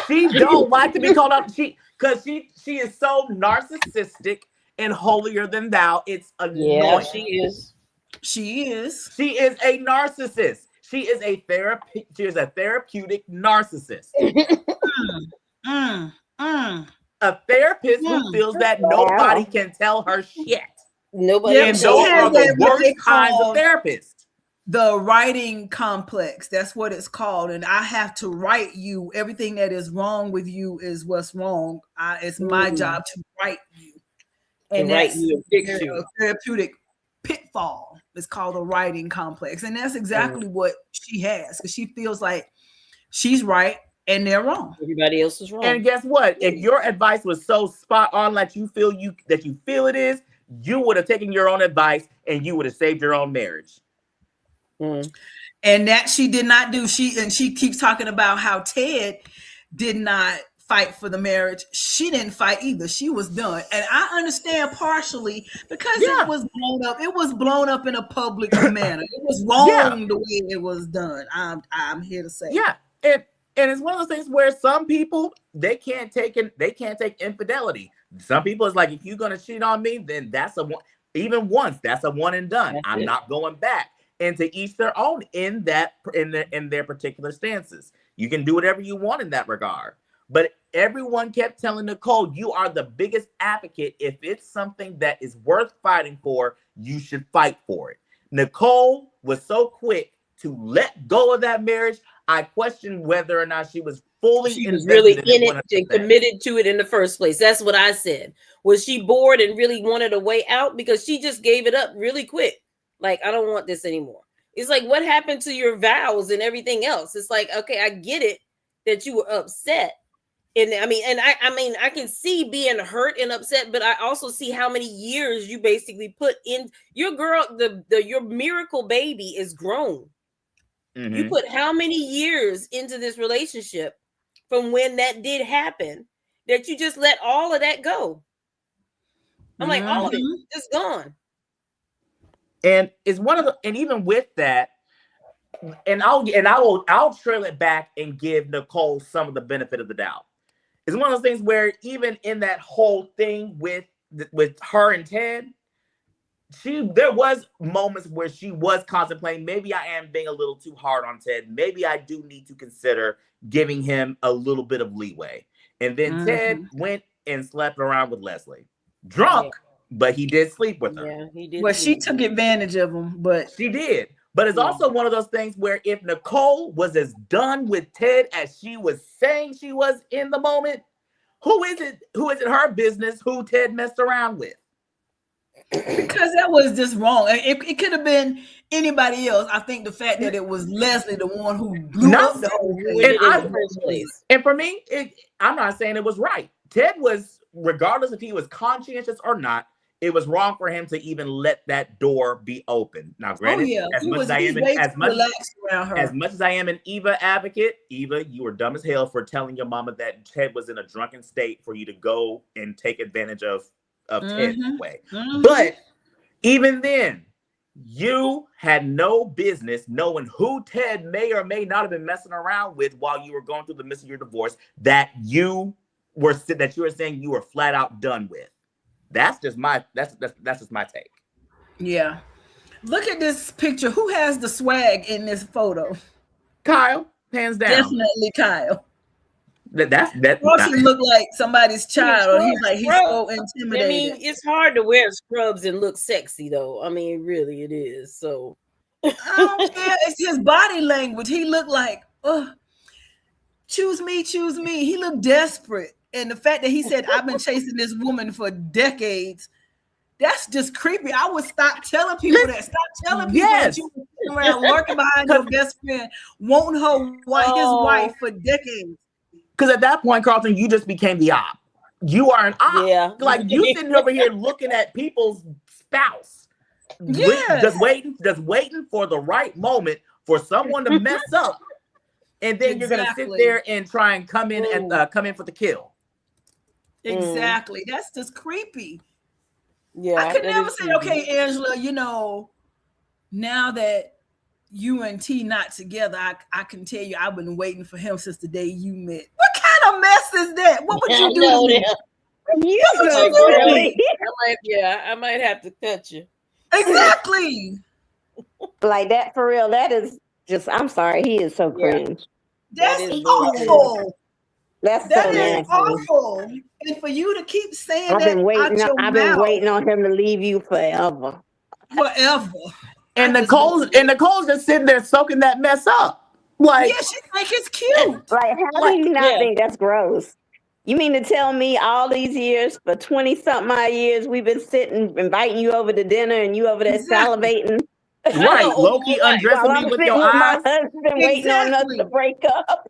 She don't like to be called out. Because she is so narcissistic and holier than thou. It's annoying. Yeah, she is. She is. She is a narcissist. She is a therapeutic narcissist. A therapist who feels that nobody can tell her shit. Nobody. And those are the worst kinds of therapists. The writing complex. That's what it's called. And I have to write you. Everything that is wrong with you is what's wrong. It's my job to write you. And that's a therapeutic pitfall. It's called the writing complex. And that's exactly what she has. Because she feels like she's right and they're wrong. Everybody else is wrong. And guess what? If your advice was so spot on like you feel it is, you would have taken your own advice and you would have saved your own marriage. And that she did not do. She keeps talking about how Ted did not fight for the marriage. She didn't fight either. She was done. And I understand partially because it was blown up. It was blown up in a public manner. It was wrong the way it was done. I'm here to say. Yeah. And it's one of those things where some people they can't take infidelity. Some people it's like, if you're gonna cheat on me, then that's a one, even once, that's a one and done. I'm not going back. And to each their own in their particular stances. You can do whatever you want in that regard. But everyone kept telling Nicole, you are the biggest advocate. If it's something that is worth fighting for, you should fight for it. Nicole was so quick to let go of that marriage. I question whether or not she was really in it and committed to it in the first place. That's what I said. Was she bored and really wanted a way out? Because she just gave it up really quick. Like, I don't want this anymore. It's like, what happened to your vows and everything else? It's like, okay, I get it that you were upset. And I mean, I can see being hurt and upset, but I also see how many years you basically put in your girl. Your miracle baby is grown. Mm-hmm. You put how many years into this relationship from when that did happen that you just let all of that go? I'm like, all of it is gone. And it's one of the, and even with that, I'll trail it back and give Nicole some of the benefit of the doubt. It's one of those things where even in that whole thing with her and Ted, there was moments where she was contemplating, maybe I am being a little too hard on Ted. Maybe I do need to consider giving him a little bit of leeway. And then Ted went and slept around with Leslie. Drunk, but he did sleep with her. Yeah, he did. Well, she took advantage of him, but she did. But it's also one of those things where if Nicole was as done with Ted as she was saying she was in the moment, who is it her business who Ted messed around with? Because that was just wrong. It could have been anybody else. I think the fact that it was Leslie, the one who blew up the whole thing. And for me, I'm not saying it was right. Ted was, regardless if he was conscientious or not, it was wrong for him to even let that door be open. Now, granted, as much as I am an Eva advocate, Eva, you were dumb as hell for telling your mama that Ted was in a drunken state for you to go and take advantage of Ted's way. But even then, you had no business knowing who Ted may or may not have been messing around with while you were going through the midst of your divorce that you were saying you were flat out done with. That's just my take. Yeah. Look at this picture. Who has the swag in this photo? Kyle, hands down. Definitely Kyle. That He looked like somebody's child. He's so intimidating. I mean, it's hard to wear scrubs and look sexy, though. I mean, really, it is. So I don't care. It's his body language. He looked like, choose me, choose me. He looked desperate. And the fact that he said, I've been chasing this woman for decades, that's just creepy. I would stop telling people that. Stop telling people that you were sitting around lurking behind your best friend, wanting his wife for decades. Because at that point, Carlton, you just became the op. You are an op. Yeah. Like you sitting over here looking at people's spouse. Yeah. Just waiting for the right moment for someone to mess up. And then you're gonna sit there and try and come in for the kill. Exactly. That's just creepy. Yeah. I could never say, okay, Angela, now that you and T not together, I can tell you I've been waiting for him since the day you met. What kind of mess is that? What would you do to me? I might have to cut you. Exactly. Like that for real. That is just, I'm sorry. He is so cringe. That's awful. That is awful. And for you to keep saying I've been waiting on him to leave you forever. Forever. And Nicole's just sitting there soaking that mess up. Like, yeah, she think it's cute. Like, how do you not think that's gross? You mean to tell me all these years, for 20-something odd years, we've been sitting, inviting you over to dinner, and you over there salivating? Right, low-key undressing me with your eyes. My husband waiting on us to break up.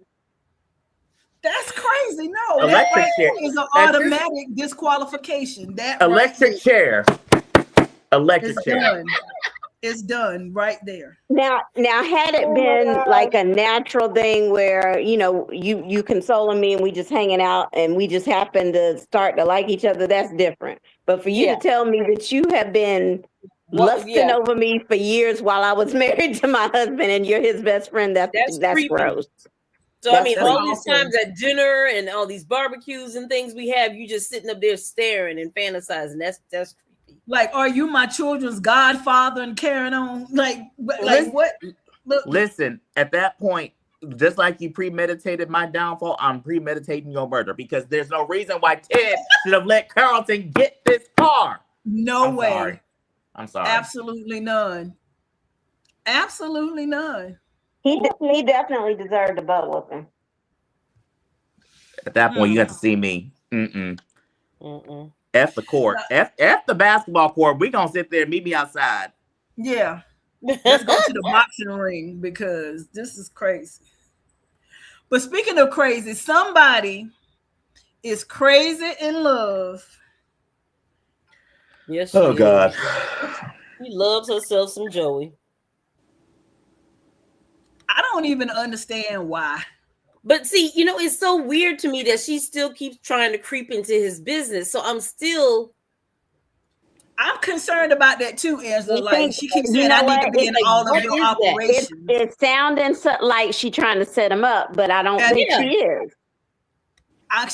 That's crazy. No, electric chair is an automatic disqualification. That electric chair. Electric chair. It's done right there. Now, had it been like a natural thing where, you consoling me and we just hanging out and we just happen to start to like each other, that's different. But for you to tell me that you have been lusting over me for years while I was married to my husband and you're his best friend, that's gross. So, all these times at dinner and all these barbecues and things we have, you just sitting up there staring and fantasizing. That's creepy. Like, are you my children's godfather and carrying on? Like what? Look. Listen, at that point, just like you premeditated my downfall, I'm premeditating your murder because there's no reason why Ted should have let Carlton get this car. No way. I'm sorry. Absolutely none. Absolutely none. He definitely deserved a butt whooping. At that point, you have to see me. F the court. F the basketball court. We gonna sit there. Meet me outside. Yeah. Let's go to the boxing ring because this is crazy. But speaking of crazy, somebody is crazy in love. Yes. Oh God. She loves herself some Joey. I don't even understand why. But see, it's so weird to me that she still keeps trying to creep into his business. So I'm concerned about that too, Angela. Like she keeps saying, I need to be in all of your operations. It's sounding like she's trying to set him up, but I don't think she is.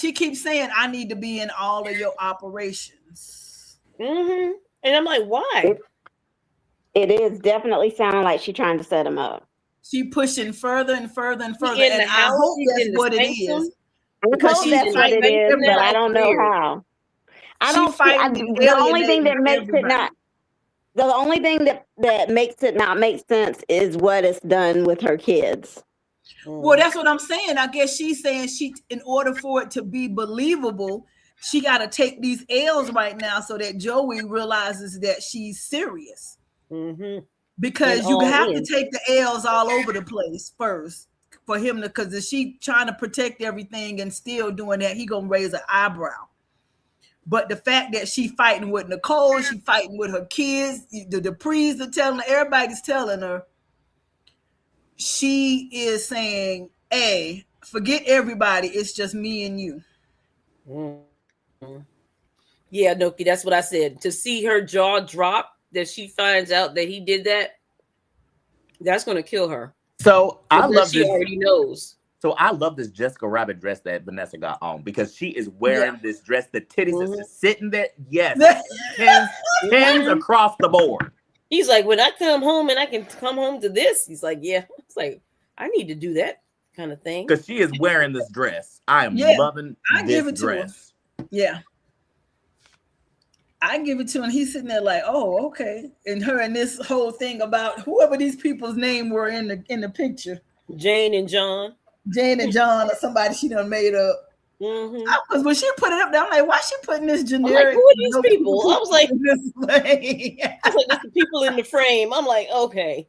She keeps saying, I need to be in all of your operations. Mm-hmm. And I'm like, why? It is definitely sounding like she's trying to set him up. She pushing further and further and further. And I hope that's what it is. Because that's what it is, but I don't know how. The only thing that makes it not make sense is what it's done with her kids. Well, that's what I'm saying. I guess she's saying in order for it to be believable, she got to take these L's right now so that Joey realizes that she's serious. Mm-hmm. Because you have to take the L's all over the place first for him to, because if she trying to protect everything and still doing that, he gonna raise an eyebrow. But the fact that she fighting with Nicole, she fighting with her kids, the Duprees are telling her, everybody's telling her, she is saying, hey, forget everybody, it's just me and you. Mm-hmm. Yeah, Noki, that's what I said. To see her jaw drop that she finds out that he did that, that's going to kill her. So I love she already knows. So I love this Jessica Rabbit dress that Vanessa got on because she is wearing this dress. The titties is just sitting there. Yes, pins across the board. He's like, when I come home and I can come home to this, he's like, yeah. It's like, I need to do that kind of thing. Because she is wearing this dress. I am loving this dress. Yeah. I give it to him. He's sitting there like, oh, okay. And her and this whole thing about whoever these people's name were in the picture. Jane and John or somebody she done made up. Mm-hmm. Because when she put it up there, I'm like, why she putting this generic? Like, who are these people? I was like, it's the people in the frame. I'm like, okay.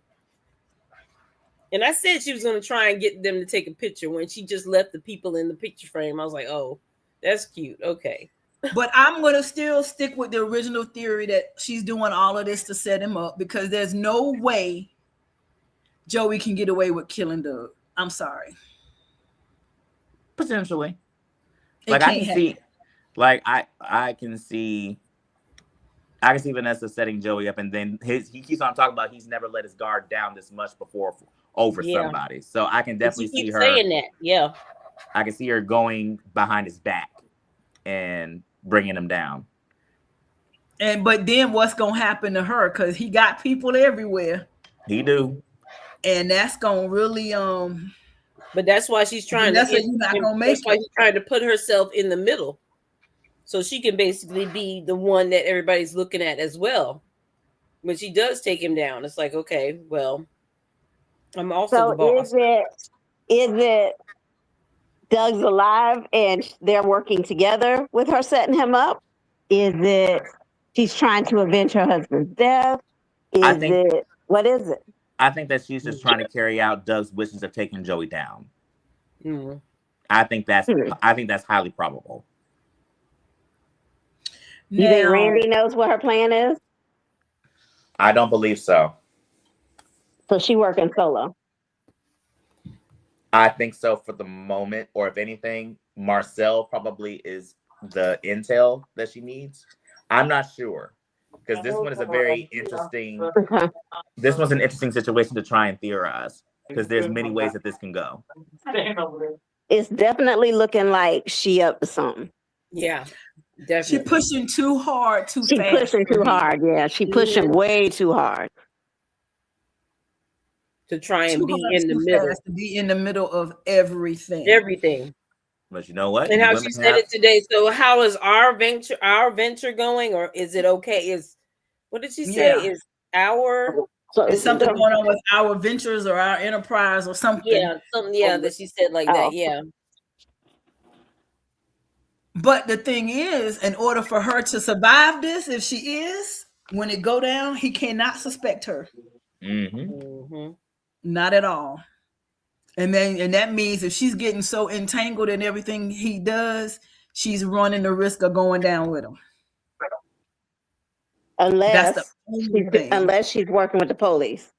And I said she was going to try and get them to take a picture when she just left the people in the picture frame. I was like, oh, that's cute. Okay. But I'm going to still stick with the original theory that she's doing all of this to set him up because there's no way Joey can get away with killing Doug. I'm sorry. Potentially. Like I can see, like I can see Vanessa setting Joey up, and then he keeps on talking about he's never let his guard down this much before over somebody. So I can definitely see her saying that. Yeah. I can see her going behind his back and bringing him down. But then what's gonna happen to her? Because he got people everywhere. He do. And that's gonna really But that's why she's trying that's why she's trying to put herself in the middle, so she can basically be the one that everybody's looking at as well. When she does take him down, it's like, okay, well, I'm also the boss. Is it Doug's alive and they're working together with her setting him up? Is it she's trying to avenge her husband's death? What is it? I think that she's just trying to carry out Doug's wishes of taking Joey down. Mm-hmm. I think that's highly probable. You think Randy knows what her plan is? I don't believe so. So she working solo. I think so for the moment, or if anything, Marcel probably is the intel that she needs. I'm not sure, because this one is a very interesting. Okay. This was an interesting situation to try and theorize, because there's many ways that this can go. It's definitely looking like she up to something. Yeah, definitely. She pushing too hard, too She fast. pushing too hard. Yeah, she pushing way too hard. To try and Too be hard, in the too middle. fast to be in the middle of everything. Everything. But you know what? And how she said it today. So how is our venture going, or is it okay? What did she say? Yeah. Is our Is something going on with our ventures or our enterprise or something? Yeah, something. Yeah, that she said like that. Yeah. But the thing is, in order for her to survive this, if she is, when it go down, he cannot suspect her. Not at all. And that means if she's getting so entangled in everything he does, she's running the risk of going down with him. Unless she's working with the police.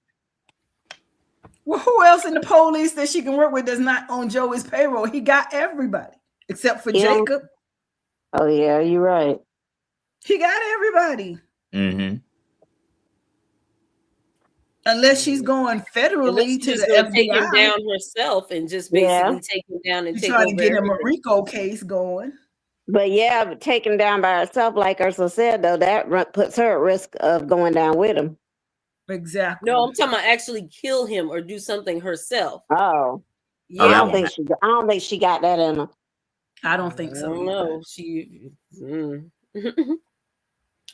Well, who else in the police that she can work with that's not on Joey's payroll? He got everybody except for Jacob. Oh yeah, you're right. He got everybody. Unless she's going federally to the FBI. Take him down herself and just basically take him down and trying to get him a RICO case going. But yeah, taken down by herself, like Ursula said, though, that puts her at risk of going down with him. Exactly. No, I'm talking about actually kill him or do something herself. Oh, yeah. I don't think she got that in her. I don't think so. No, she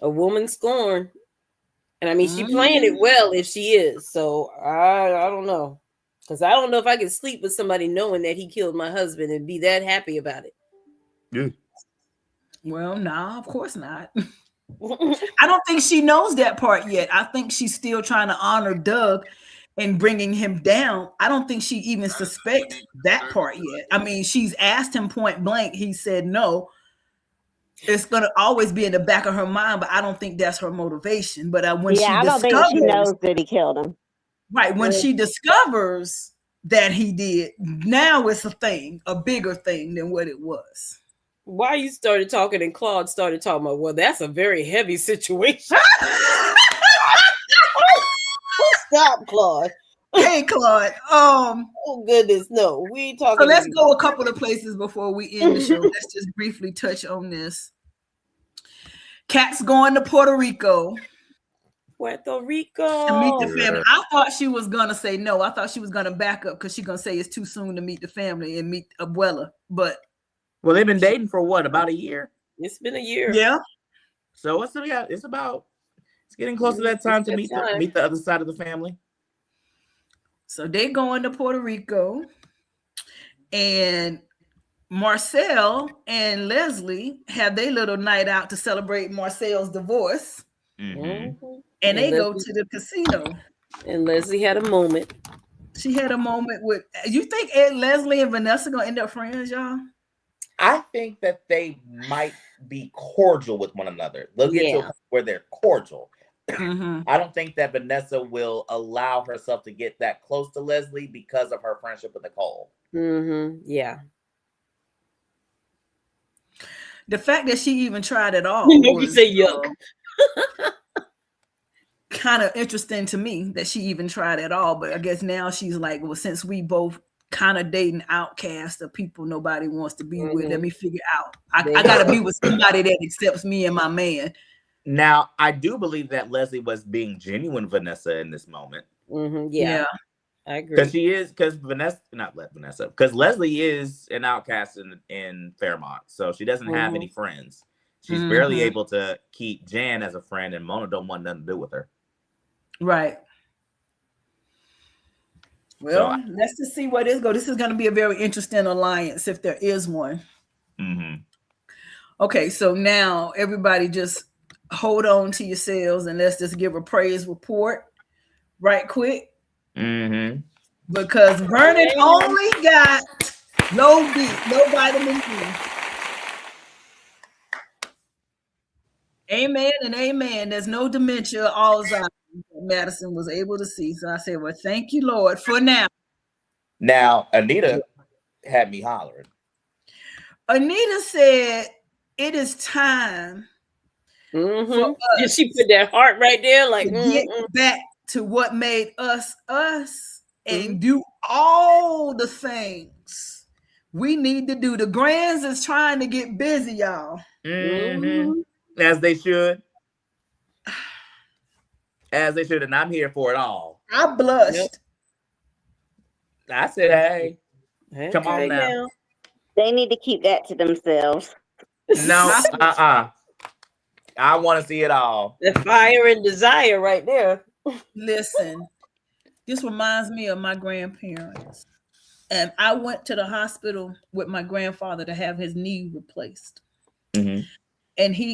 a woman scorned. And I mean, she playing it well if she is. So I don't know. Because I don't know if I can sleep with somebody knowing that he killed my husband and be that happy about it. Yeah. Well, no, of course not. I don't think she knows that part yet. I think she's still trying to honor Doug and bringing him down. I don't think she even suspects that part yet. I mean, she's asked him point blank. He said no. It's going to always be in the back of her mind, but I don't think that's her motivation. But when I don't think she knows that he killed him. Right. When she discovers that he did, now it's a bigger thing than what it was. Why you started talking and Claude started talking about, well, that's a very heavy situation. Stop, Claude. Hey, Claude. Oh goodness, no. We ain't talking. So let's go a couple of places before we end the show. Let's just briefly touch on this. Kat's going to Puerto Rico. Puerto Rico. To meet the family. I thought she was gonna say no. I thought she was gonna back up because she's gonna say it's too soon to meet the family and meet Abuela. But well, they've been dating for what, about a year? It's been a year. Yeah. So it's getting close to that time to meet the other side of the family. So they're going to Puerto Rico, and Marcel and Leslie have their little night out to celebrate Marcel's divorce. And they go to the casino. And Leslie had a moment. She had a moment with. You think Leslie and Vanessa gonna end up friends, y'all? I think that they might be cordial with one another. They'll get to a point where they're cordial. I don't think that Vanessa will allow herself to get that close to Leslie because of her friendship with Nicole. Yeah. The fact that she even tried it all. You say yuck. Kind of interesting to me that she even tried it all, but I guess now she's like, well, since we both kind of dating outcasts of people nobody wants to be with, let me figure out. I gotta be with somebody that accepts me and my man. Now, I do believe that Leslie was being genuine Vanessa in this moment. Yeah, I agree. Because Leslie is an outcast in Fairmont, so she doesn't have any friends. She's barely able to keep Jan as a friend, and Mona don't want nothing to do with her. Right. Well, let's just see where this goes. This is going to be a very interesting alliance if there is one. Okay, so now everybody just hold on to yourselves and let's just give a praise report right quick. Because Vernon only got low vitamin D. Amen and amen. There's no dementia, Alzheimer's. Madison was able to see. So I said, well, thank you, Lord, for now. Now, Anita had me hollering. Anita said, it is time for us. She put that heart right there, like to get back to what made us us and do all the things we need to do. The Grands is trying to get busy, y'all. As they should. As they should, and I'm here for it all. I blushed. I said, hey, come on now. They need to keep that to themselves. No, I want to see it all. The fire and desire right there. Listen, this reminds me of my grandparents. And I went to the hospital with my grandfather to have his knee replaced. And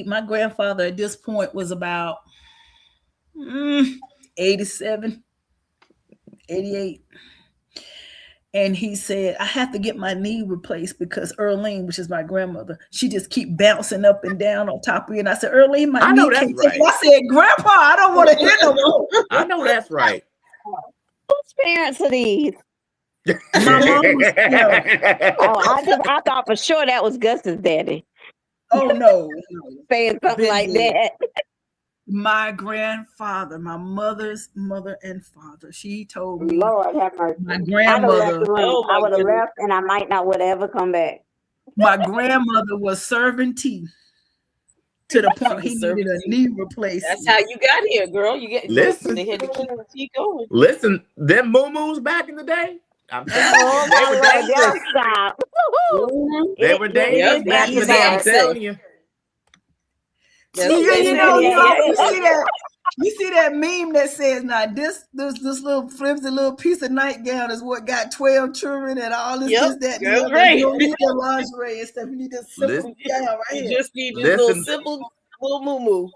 my grandfather at this point was about 87, 88. And he said, I have to get my knee replaced because Earlene, which is my grandmother, she just keep bouncing up and down on top of me. And I said, Earlene, my knee can't take it. I said, Grandpa, I don't want to hear no more. I know that's right. Whose parents are these? My mom was I thought for sure that was Gus's daddy. Oh, no. Saying something like that. My grandfather, my mother's mother and father, she told me, Lord have mercy. My grandmother, I would have left and I might not would ever come back. My grandmother was serving tea to the point he needed a knee replacement. That's how you got here, girl. You get listen. They had to keep the tea going. Listen, them moo-moos back in the day. I'm telling you, they were dangerous. They were dangerous back in the day. I'm telling you. You see that meme that says, now this little flimsy little piece of nightgown is what got 12 children and all this, that, and the other. You don't need the lingerie and stuff. You need this simple gown right here. You just need this little simple little moo-moo.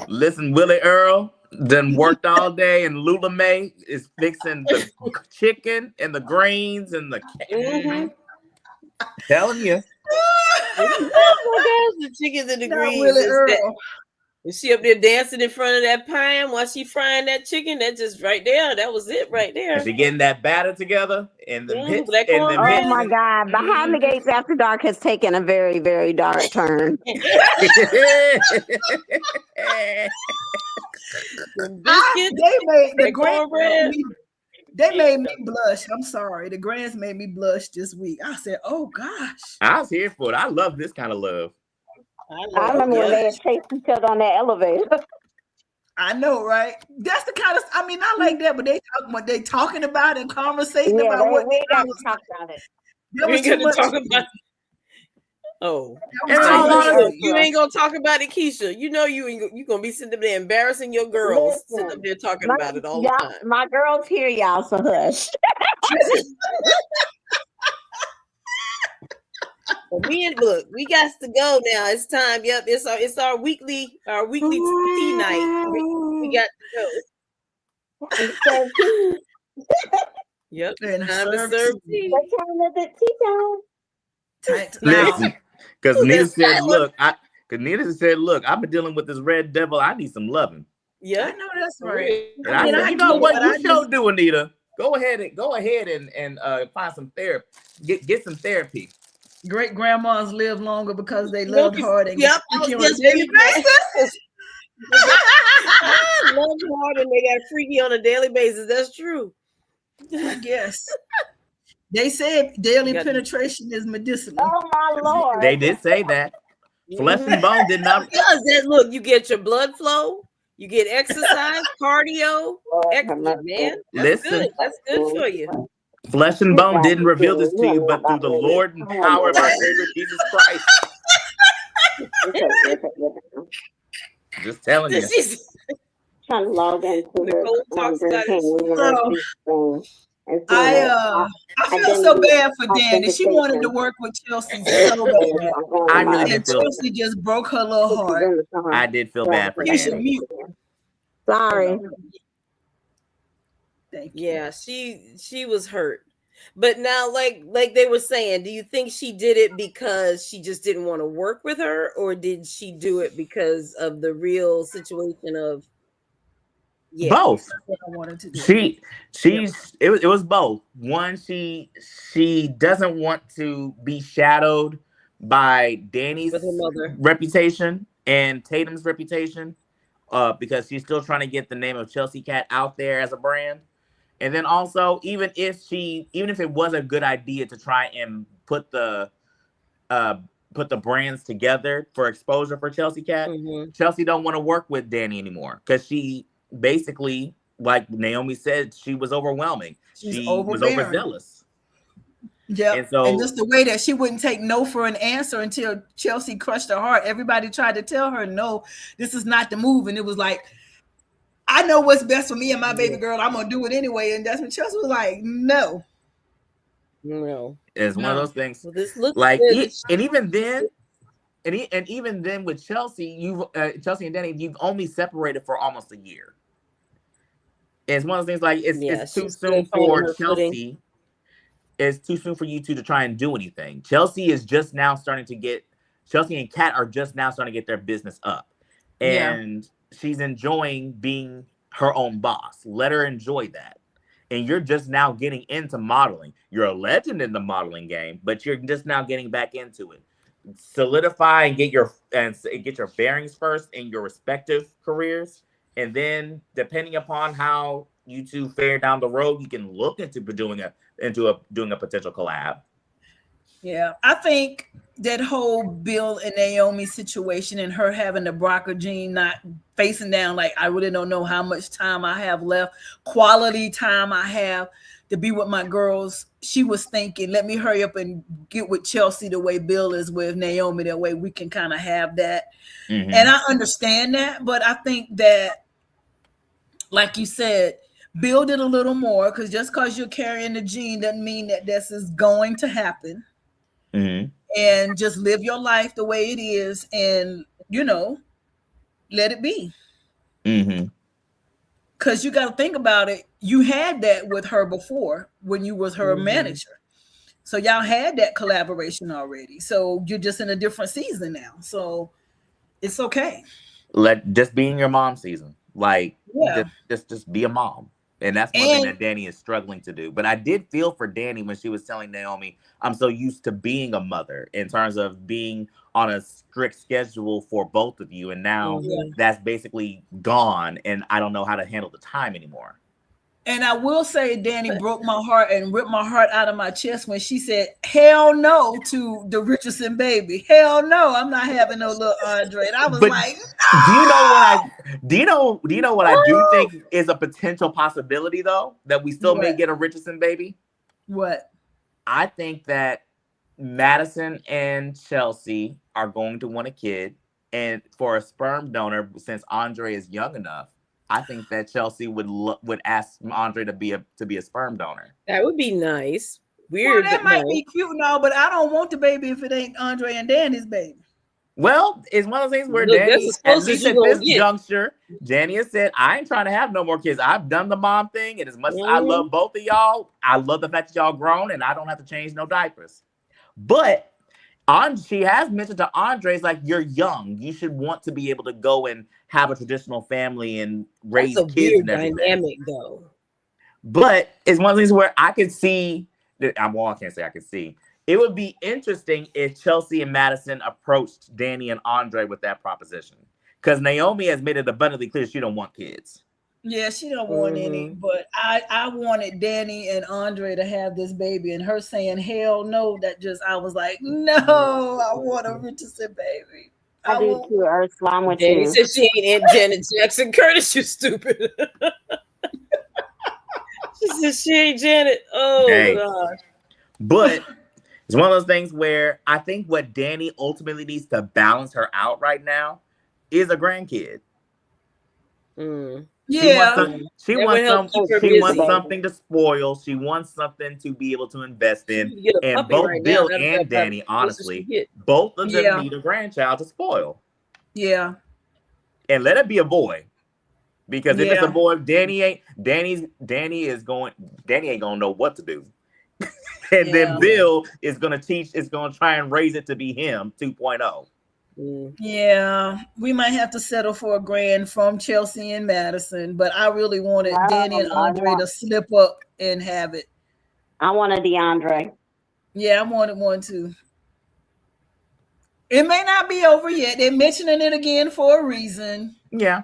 Listen, Willie Earl done worked all day, and Lula Mae is fixing the chicken and the greens and the telling you. The chickens and the greens. Is she up there dancing in front of that pan while she frying that chicken? That just right there. That was it right there. And she getting that batter together and the hits. Oh my God. Behind the Gates After Dark has taken a very, very dark turn. They made me blush. I'm sorry. The Grands made me blush this week. I said, oh gosh. I was here for it. I love this kind of love. I remember when they had chased each other on that elevator. I know, right? That's the kind of, I mean, I like that, but they talking about it, conversation about what they got to talk about it. We ain't gonna talk about it. Oh, you ain't gonna talk about it, Keisha. You know you gonna be sitting there embarrassing your girls, sitting up there talking about it all the time. My girls hear y'all, so hush. Look, we got to go now. It's time. Yep, it's our weekly tea night. We got to go. Yep, time to serve tea. Listen, because Nita said, look, I've been dealing with this red devil. I need some loving. Yeah, I know that's right. And I said, you know what you should do, Anita? Go ahead and find some therapy. Get some therapy. Great grandmas live longer because they love hard and get freaky on a daily basis. Love hard and they got freaky on a daily basis. That's true. I guess. They said daily penetration is medicinal. Oh my Lord. They did say that. Flesh and bone did not. Does that look? You get your blood flow. You get exercise, cardio. Man, listen, that's good for you. Flesh and bone didn't reveal this to you, but through the Lord and power of our Savior Jesus Christ. Just telling you. Trying to log into I feel so bad for Danny. She wanted to work with Chelsea so bad. I really did feel. Chelsea just broke her little heart. I did feel bad for Danny. Sorry. Thank you. Yeah, she was hurt. But now, like they were saying, do you think she did it because she just didn't want to work with her, or did she do it because of the real situation of Yeah. Both. That's what I wanted to do. It was both. One, she doesn't want to be shadowed by Danny's With her mother. reputation and Tatum's reputation, because she's still trying to get the name of Chelsea Cat out there as a brand. And then also, even if it was a good idea to try and put the brands together for exposure for Chelsea Cat, Chelsea don't want to work with Danny anymore because she basically, like Naomi said, she was overwhelming. She was overzealous. Yeah, and just the way that she wouldn't take no for an answer until Chelsea crushed her heart. Everybody tried to tell her, no, this is not the move. And it was like, I know what's best for me and my baby girl. I'm going to do it anyway. And that's when Chelsea was like, no. It's one of those things. Well, this looks like, good. and even then, even then with Chelsea, Chelsea and Danny, you've only separated for almost a year. It's one of those things like it's too soon for Chelsea. It's too soon for you two to try and do anything. Chelsea and Kat are just now starting to get their business up. And she's enjoying being her own boss. Let her enjoy that. And you're just now getting into modeling. You're a legend in the modeling game, but you're just now getting back into it. Solidify and get your bearings first in your respective careers. And then depending upon how you two fare down the road, you can look into doing a potential collab. Yeah, I think that whole Bill and Naomi situation and her having the BRCA gene, not facing down, like, I really don't know how much time I have left, quality time I have to be with my girls. She was thinking, let me hurry up and get with Chelsea the way Bill is with Naomi. That way we can kind of have that. And I understand that, but I think that, like you said, build it a little more, because just because you're carrying the gene doesn't mean that this is going to happen. And just live your life the way it is, and let it be. Because you got to think about it. You had that with her before when you was her manager, so y'all had that collaboration already. So you're just in a different season now, so it's okay. Just be in your mom season. Like, just be a mom. And that's one thing that Danny is struggling to do. But I did feel for Danny when she was telling Naomi, I'm so used to being a mother in terms of being on a strict schedule for both of you. And now that's basically gone. And I don't know how to handle the time anymore. And I will say, Danny broke my heart and ripped my heart out of my chest when she said, hell no to the Richardson baby. Hell no, I'm not having no little Andre. And I was like, no! Do you know what I do think is a potential possibility, though, that we still may get a Richardson baby? What? I think that Madison and Chelsea are going to want a kid. And for a sperm donor, since Andre is young enough, I think that Chelsea would ask Andre to be a sperm donor. That would be nice. Weird. Well, that might be cute and all, but I don't want the baby if it ain't Andre and Danny's baby. Well, it's one of those things where Danny, at least at this juncture, Danny has said, I ain't trying to have no more kids. I've done the mom thing, and as much as I love both of y'all, I love the fact that y'all grown and I don't have to change no diapers. But she has mentioned to Andre's, like, you're young. You should want to be able to go and have a traditional family and raise kids. Weird and everything. Dynamic, though. But it's one of these where I could see. I can't say I could see. It would be interesting if Chelsea and Madison approached Danny and Andre with that proposition, because Naomi has made it abundantly clear she don't want kids. Yeah, she don't want any, but I wanted Danny and Andre to have this baby, and her saying hell no, I was like, no, I want a Richardson baby. I do too, Ursula. I'm with Danny you. said she ain't Aunt Janet Jackson. Curtis, you stupid. She said she ain't Janet. Oh, gosh. But it's one of those things where I think what Danny ultimately needs to balance her out right now is a grandkid. Yeah, she wants something to spoil. She wants something to be able to invest in. And both Bill and Danny, honestly, both of them need a grandchild to spoil. Yeah. And let it be a boy. Because if it's a boy, Danny ain't gonna know what to do. And then Bill is gonna try and raise it to be him 2.0. Yeah, we might have to settle for $1,000 from Chelsea and Madison, but I really wanted Danny and Andre to slip up and have it. I wanted DeAndre. Yeah, I wanted one too. It may not be over yet. They're mentioning it again for a reason. Yeah.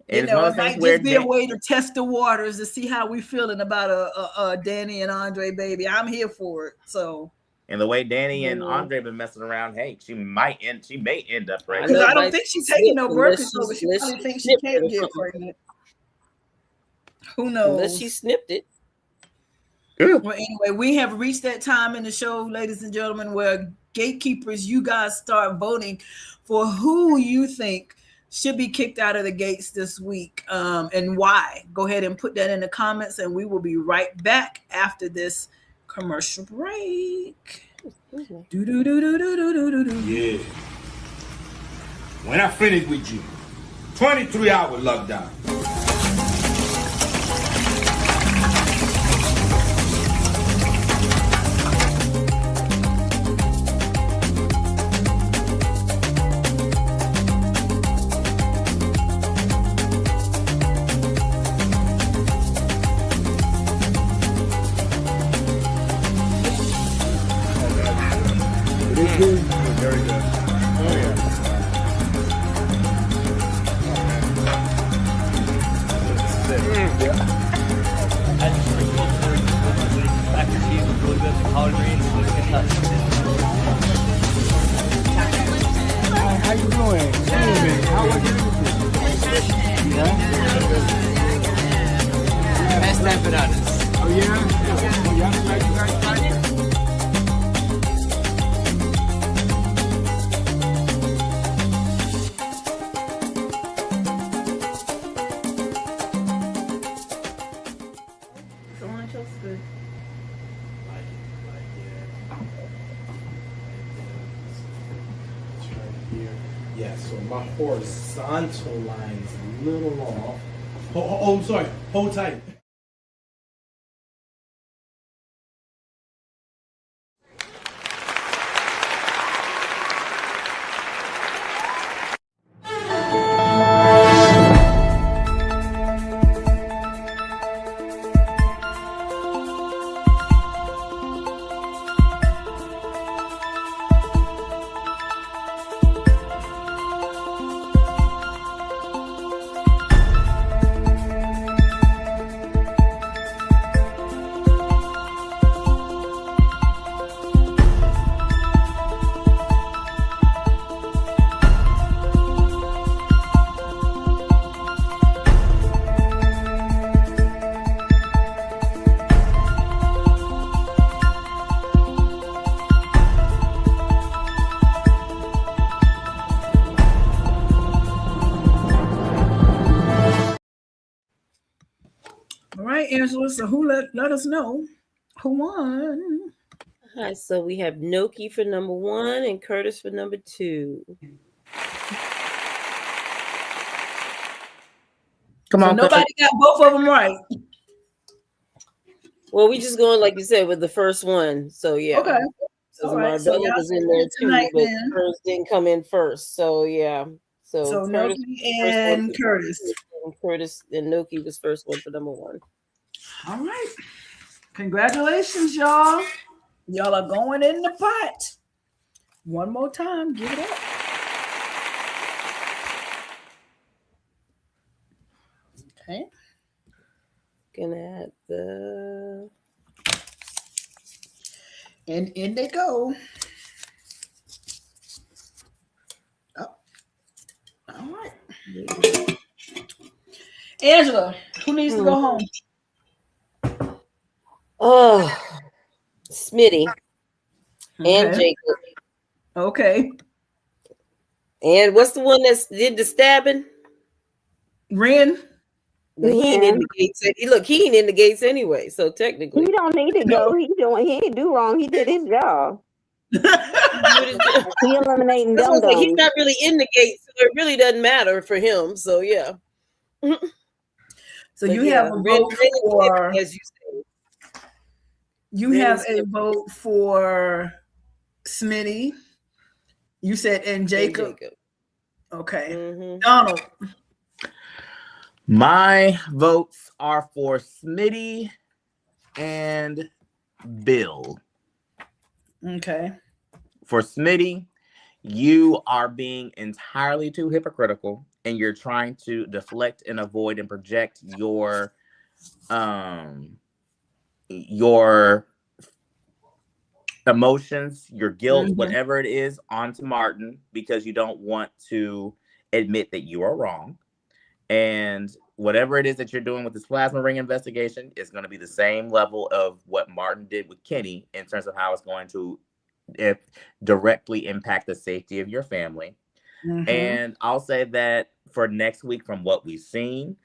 You know, it might just be a way to test the waters to see how we feeling about a Danny and Andre baby. I'm here for it. So. And the way Danny and Andre been messing around, hey, she may end up pregnant. Because I don't think she's taking no birth control, but she probably thinks she can't get pregnant. Who knows? Unless she snipped it. Well, anyway, we have reached that time in the show, ladies and gentlemen, where gatekeepers, you guys start voting for who you think should be kicked out of the gates this week and why. Go ahead and put that in the comments, and we will be right back after this commercial break. Yeah. When I finish with you, 23-hour lockdown. Very good. Oh yeah. How you doing? How are you? Best time for us. Oh yeah? Oh, y'all like you guys fighting? Yeah, so my horizontal line is a little off. Oh, I'm sorry. Hold tight. All right, Angela. So who let us know who won? All right, so we have Noki for number 1 and Curtis for number 2. Come on, so nobody got both of them right. Well, we just going like you said with the first one. So yeah. Okay. So Marbella was in there too, but hers didn't come in first. So yeah. So Curtis Noki and Curtis. Curtis and Noki was first one for number 1. All right. Congratulations, y'all. Y'all are going in the pot. One more time. Give it up. Okay. Gonna add the and in they go. Oh. All right. Angela, who needs to go home? Oh, Smitty and Jacob. Okay. And what's the one that did the stabbing? Ren. He ain't in the gates. Look, he ain't in the gates anyway. So technically, he don't need to go. He ain't do wrong. He did his job. He eliminating them. Like, he's not really in the gates, so it really doesn't matter for him. So yeah. So you have a vote for, as you say. You have a vote for Smitty, You said and Jacob. Okay. Mm-hmm. Donald. My votes are for Smitty and Bill. Okay. For Smitty, you are being entirely too hypocritical, and you're trying to deflect and avoid and project your emotions, your guilt, whatever it is, onto Martin because you don't want to admit that you are wrong. And whatever it is that you're doing with this plasma ring investigation is going to be the same level of what Martin did with Kenny in terms of how it's going to directly impact the safety of your family. And I'll say that for next week, from what we've seen,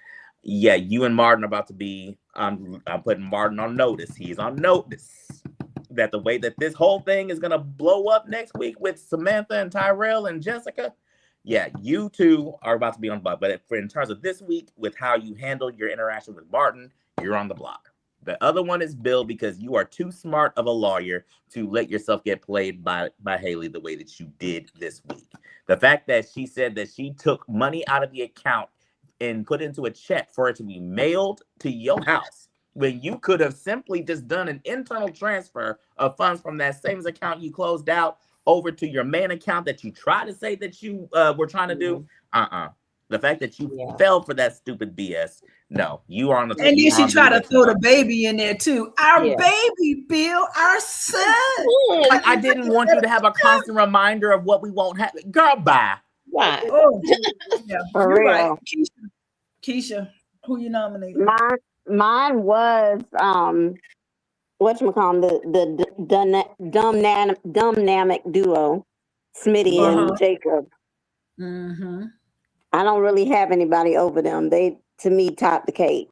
yeah, you and Martin are about to be, I'm putting Martin on notice. He's on notice that the way that this whole thing is going to blow up next week with Samantha and Tyrell and Jessica, yeah, you two are about to be on the block. But in terms of this week, with how you handled your interaction with Martin, you're on the block. The other one is Bill, because you are too smart of a lawyer to let yourself get played by Haley the way that you did this week. The fact that she said that she took money out of the account and put into a check for it to be mailed to your house, when you could have simply just done an internal transfer of funds from that savings account you closed out over to your main account that you tried to say that you were trying to do. The fact that you fell for that stupid BS. No, you are on the. And then she tried to throw the baby in there too. Our baby, Bill, our son. Like, I didn't want you to have a constant reminder of what we won't have. Girl, bye. Why? Oh, yeah, For you're real. right. Keisha, who you nominated? Mine was whatchamacallit, the dynamic duo, Smitty and Jacob. I don't really have anybody over them. They, to me, top the cake.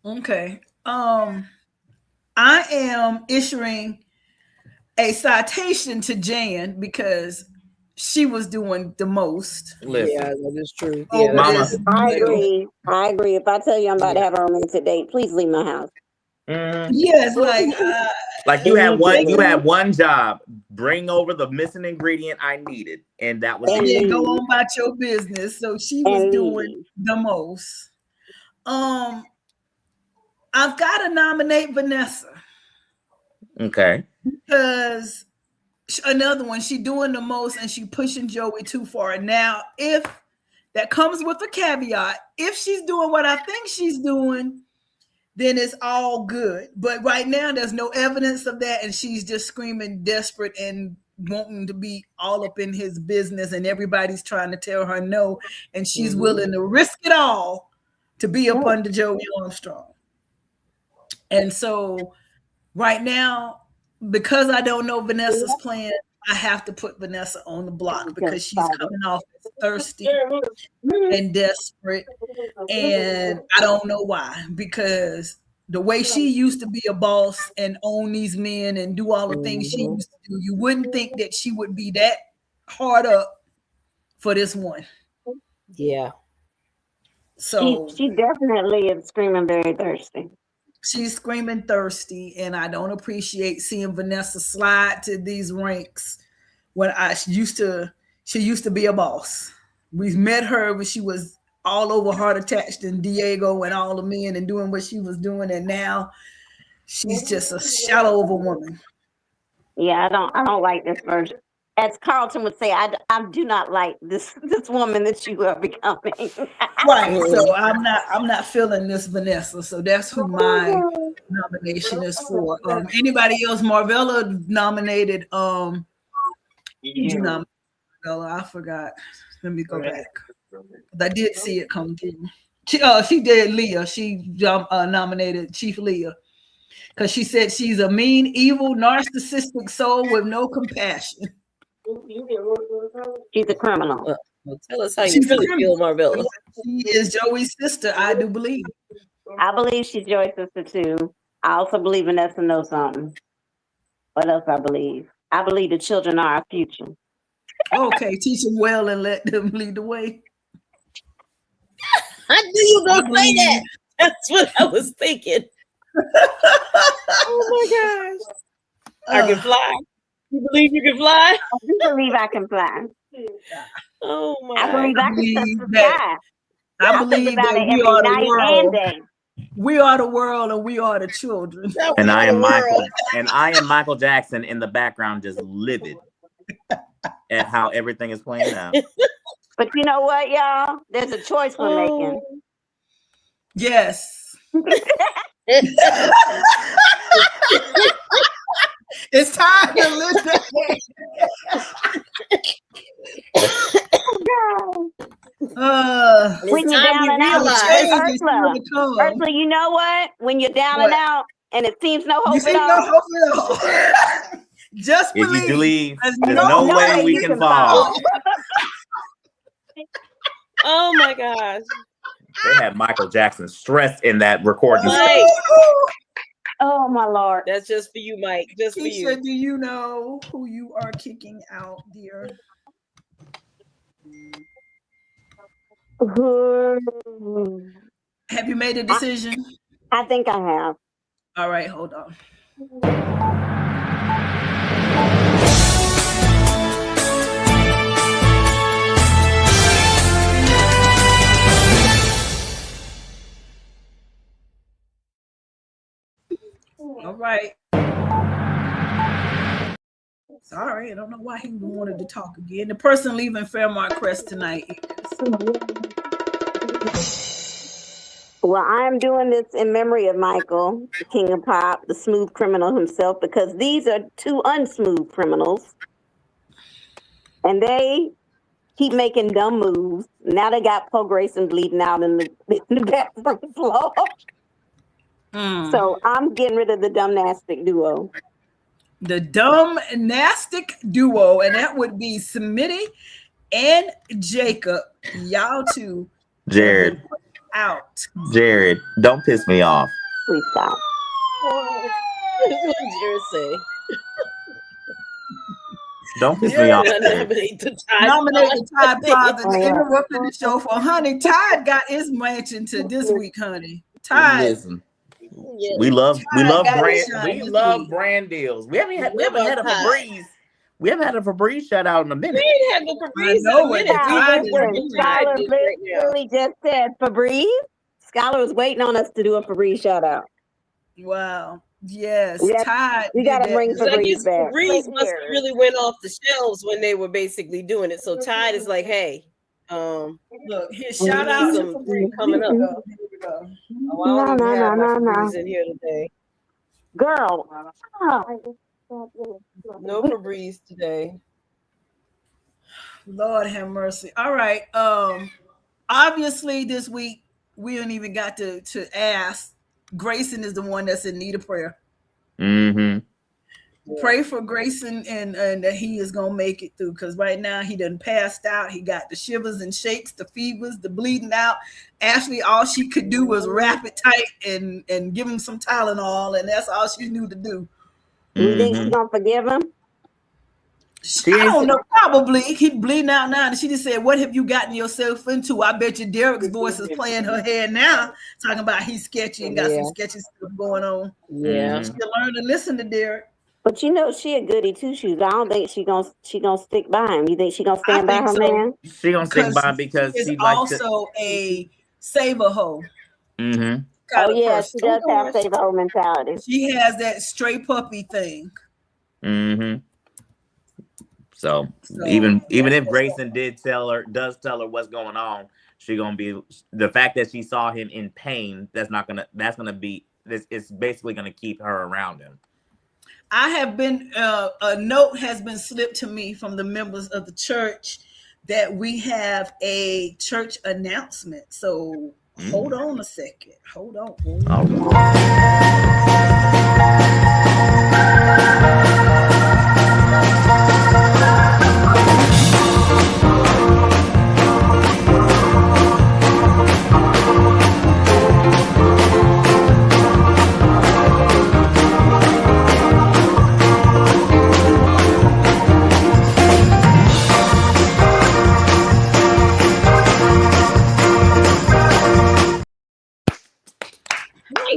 Okay. I am issuing a citation to Jan because she was doing the most. Listen. Yeah, that is true. Yeah, Mama. I agree. If I tell you I'm about to have a romantic date, please leave my house. Yes, like you had one job, bring over the missing ingredient I needed, and that was and it. then go on about your business. So she was doing the most. I've got to nominate Vanessa. Okay. Because another one, she doing the most and she pushing Joey too far. Now, if that comes with a caveat, if she's doing what I think she's doing, then it's all good. But right now, there's no evidence of that, and she's just screaming desperate and wanting to be all up in his business, and everybody's trying to tell her no, and she's willing to risk it all to be up under Joey Armstrong. And so right now, because I don't know Vanessa's plan, I have to put Vanessa on the block because she's coming off as thirsty and desperate. And I don't know why, because the way she used to be a boss and own these men and do all the things she used to do, you wouldn't think that she would be that hard up for this one. Yeah. So she definitely is screaming very thirsty. She's screaming thirsty, and I don't appreciate seeing Vanessa slide to these ranks when she used to be a boss. We've met her when she was all over heart attached and Diego and all the men and doing what she was doing, and now she's just a shallow of a woman. Yeah, I don't like this version. As Carlton would say, I do not like this woman that you are becoming. Right. So I'm not feeling this Vanessa. So that's who my nomination is for. Anybody else? Marvella nominated. You nominated Marvella. I forgot. Let me go back. I did see it come through. She did Leah. She nominated Chief Leah because she said she's a mean, evil, narcissistic soul with no compassion. She's a criminal. Well, tell us how you really feel, Marvella. She is Joey's sister, I do believe. I believe she's Joey's sister too. I also believe Vanessa knows something. What else I believe? I believe the children are our future. Okay, teach them well and let them lead the way. I knew you were going to say that. That's what I was thinking. Oh my gosh. I can fly. You believe you can fly? I do believe I can fly. Oh my! I believe I can touch the sky. I think believe about that it we every are the night and world. day. We are the world, and we are the children. And I am Michael. And I am Michael Jackson in the background, just livid at how everything is playing out. But you know what, y'all? There's a choice we're making. Yes. It's time to listen. When you're down and out, Ursula, you know what? When you're down and out, and it seems no hope at all. Just if believe. You believe, there's no way we can fall. Oh my gosh. They had Michael Jackson stressed in that recording. Mike. Oh my Lord. That's just for you, Mike. Just Keisha, for you. Do you know who you are kicking out, dear? Have you made a decision? I think I have. All right, hold on. All right. Sorry, I don't know why he wanted to talk again. The person leaving Fairmont Crest tonight Well, I'm doing this in memory of Michael, the king of pop, the smooth criminal himself, because these are two unsmooth criminals. And they keep making dumb moves. Now they got Paul Grayson bleeding out in the bathroom floor. So I'm getting rid of the dumb-nastic duo. The dumb-nastic duo, and that would be Smitty and Jacob. Y'all two. Jared. Out. Jared, don't piss me off. Please stop. What did Jared say? Don't piss me off. Nominate the Tide Pod and interrupted the show for honey. Tide got his mansion to this week, honey. Tide. Listen. We love brand deals. We haven't had a Febreze. We haven't had a Febreze shout out in a minute. We ain't had no Febreze in a minute. Scholar literally just said Febreze. Scholar was waiting on us to do a Febreze shout out. Wow. Yes. Tide. We got to bring Febreze back. Febreze must have really went off the shelves when they were basically doing it. So Tide is like, hey, look, his shout out coming up. No. In here today. Girl. No Febreze today. Lord have mercy. All right. Obviously this week we don't even got to ask. Grayson is the one that's in need of prayer. Mm-hmm. Pray for Grayson and that he is gonna make it through, because right now he done passed out. He got the shivers and shakes, the fevers, the bleeding out. Ashley, all she could do was wrap it tight and give him some Tylenol, and that's all she knew to do. You think she's gonna forgive him? I don't know. Probably. He bleeding out now. And she just said, "What have you gotten yourself into?" I bet you Derek's voice is playing her head now, talking about he's sketchy and got some sketchy stuff going on. Yeah, she learn to listen to Derek. But you know she a goody two shoes. I don't think she gonna stick by him. You think she gonna stand by her man? She gonna stick by him because she's she also a saver hoe. Mm-hmm. Oh yeah, she does have saver hoe mentality. She has that stray puppy thing. Mm-hmm. So even if Grayson does tell her what's going on, she gonna be, the fact that she saw him in pain, it's basically gonna keep her around him. I have been a note has been slipped to me from the members of the church that we have a church announcement. So hold on a second. Hold on. All right.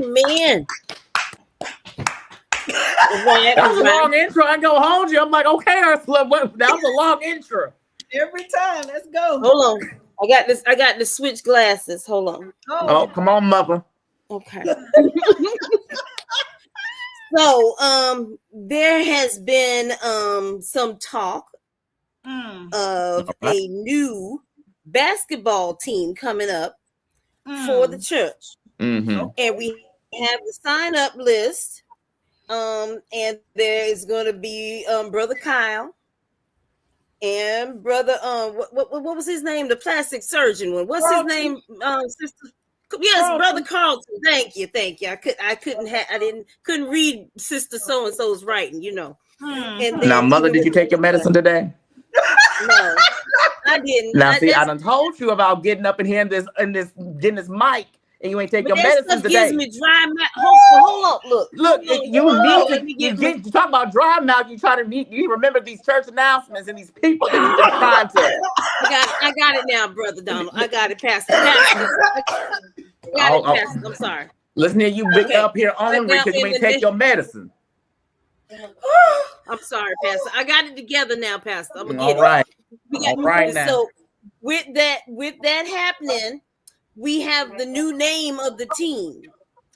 Man. That was a long intro. I go hold you. I'm like, okay, Ursula, that was a long intro. Every time. Let's go. Hold on. I got to switch glasses. Hold on. Oh, come on, mother. Okay. So there has been some talk of a new basketball team coming up for the church. Mm-hmm. And we have the sign up list. And there is going to be Brother Kyle and Brother what was his name? The plastic surgeon one. What's Carlton. His name? Sister. Yes, Carlton. Brother Carlton. Thank you. I couldn't read Sister so and so's writing. You know. And then, now, Mother, did you take your medicine today? No, I didn't. Now, I done told you about getting up in here getting this mic. And you ain't take your medicine today. Gives me dry mouth. Hold up, look. You talk about dry mouth. You remember these church announcements and these people that you just trying to. I got it now, Brother Donald. I got it, Pastor. Pastor. I'm sorry. Listen here, you big up here only because you ain't take your medicine. I'm sorry, Pastor. I got it together now, Pastor. I'm gonna get it. All right now. So with that happening. We have the new name of the team.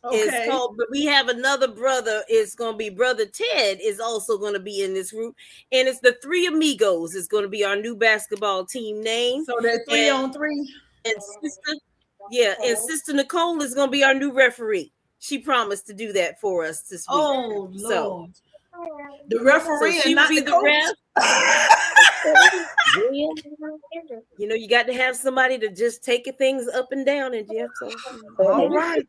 Okay. It's called, but we have another brother. It's going to be Brother Ted is also going to be in this group. And it's the Three Amigos. It's going to be our new basketball team name. So they're 3-on-3. And Sister Nicole is going to be our new referee. She promised to do that for us this week. Oh, Lord. The referee and not the coach. You know, you got to have somebody to just take things up and down and Jeff. So all right.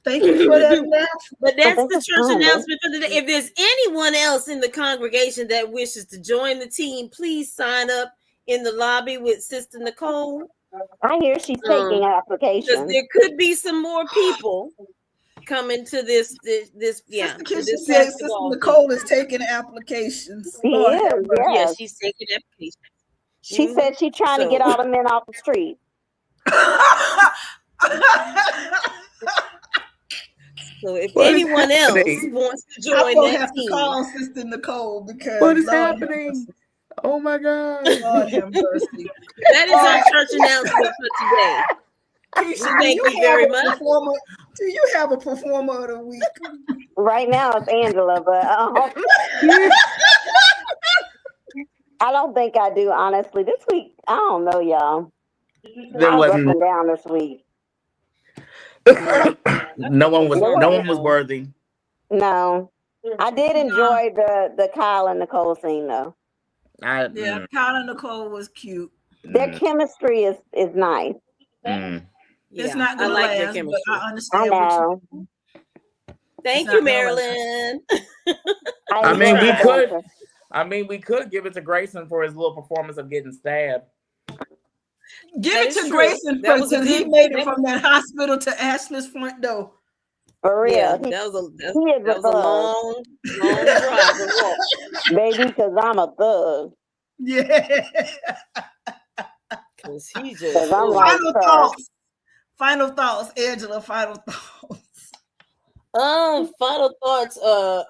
Thank you for that. But that's the church announcement for today. If there's anyone else in the congregation that wishes to join the team, please sign up in the lobby with Sister Nicole. I hear she's taking applications. There could be some more people coming to this. Sister Nicole is taking applications. Yeah, she's taking applications. She said she's trying to get all the men off the street. So if anyone else wants to join that have team, to call Sister Nicole because what is happening? Oh my God! Lord have mercy. That is our church announcement for today. Keisha, thank you very much. Do you have a performer of the week? Right now it's Angela, but I don't think I do, honestly. This week, I don't know, y'all. There wasn't up and down this week. No one was worthy. No. I did enjoy the Kyle and Nicole scene though. Kyle and Nicole was cute. Their chemistry is nice. It's not gonna last, but I understand. I know. Thank you, Marilyn. We could give it to Grayson for his little performance of getting stabbed. Give it to Grayson because he made it from that hospital to Ashley's front door. For real. Yeah, that was a long drive. Baby, because I'm a thug. Yeah. Because he just Final thoughts, Angela. Final thoughts. Final thoughts.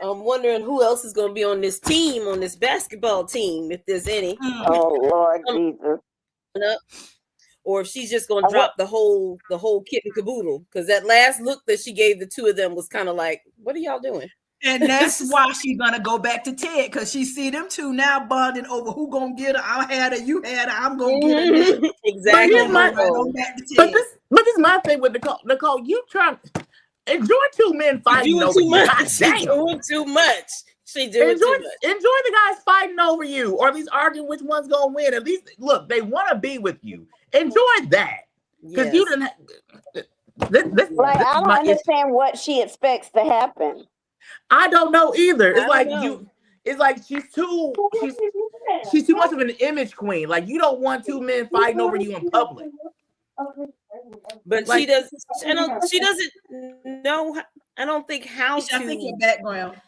I'm wondering who else is going to be on this team, on this basketball team, if there's any. Oh Lord Jesus! Or if she's just going to drop the whole kit and caboodle. Because that last look that she gave the two of them was kind of like, "What are y'all doing?" And that's why she's gonna go back to Ted, because she see them two now bonding over who gonna get her. I had her, you had her, I'm gonna get her. Exactly. But this is my thing with Nicole. Nicole, you trying to enjoy two men fighting over you. She's doing too much. Enjoy the guys fighting over you, or at least arguing which one's gonna win. At least look, they want to be with you. Enjoy that, because you didn't. I don't understand what she expects to happen. I don't know either. It's like It's like she's too much of an image queen. Like you don't want two men fighting over you in public. But like, she doesn't know. I don't think how to. I think your background.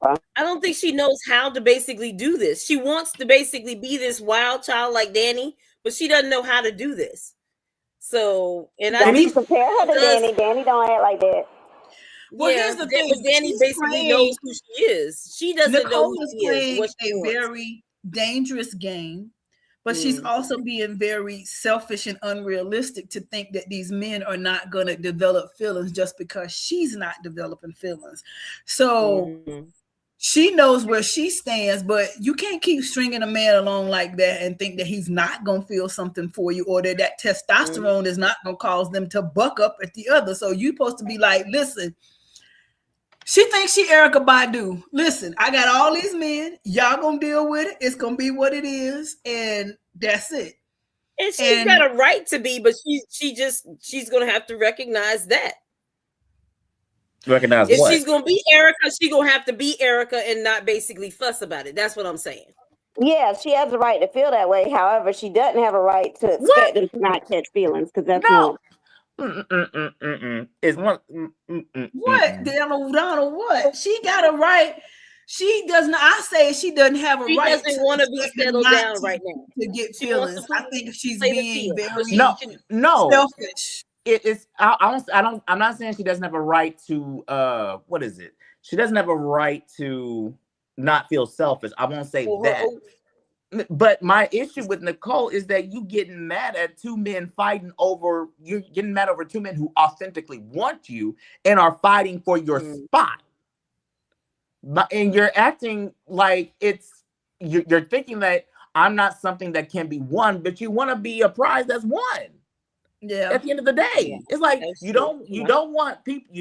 I don't think she knows how to basically do this. She wants to basically be this wild child like Danny, but she doesn't know how to do this. So, and I need to compare her to Danny. Danny don't act like that. Well, here's the thing. But Danny basically knows who she is. She doesn't know who she is. What she wants. Very dangerous game, but she's also being very selfish and unrealistic to think that these men are not going to develop feelings just because she's not developing feelings. So she knows where she stands, but you can't keep stringing a man along like that and think that he's not going to feel something for you, or that testosterone is not going to cause them to buck up at the other. So you're supposed to be like, listen, she thinks she Erykah Badu. Listen, I got all these men. Y'all gonna deal with it. It's gonna be what it is, and that's it. And she's got a right to be, but she's gonna have to recognize that. Recognize if what? She's gonna be Erykah, she's gonna have to be Erykah and not basically fuss about it. That's what I'm saying. Yeah, she has a right to feel that way. However, she doesn't have a right to expect them to not catch feelings, because that's not. Is one what Donald? What she got a right? She doesn't. I say she doesn't have a she right. She doesn't want to be settled down right now to get feelings. I think she's being very selfish. It's. I'm not saying she doesn't have a right to. What is it? She doesn't have a right to not feel selfish. I won't say that. But my issue with Nicole is that you getting mad at two men fighting over. You're getting mad over two men who authentically want you and are fighting for your spot. And you're acting like you're thinking that I'm not something that can be won, but you want to be a prize that's won. Yeah. At the end of the day, it's like you don't want people.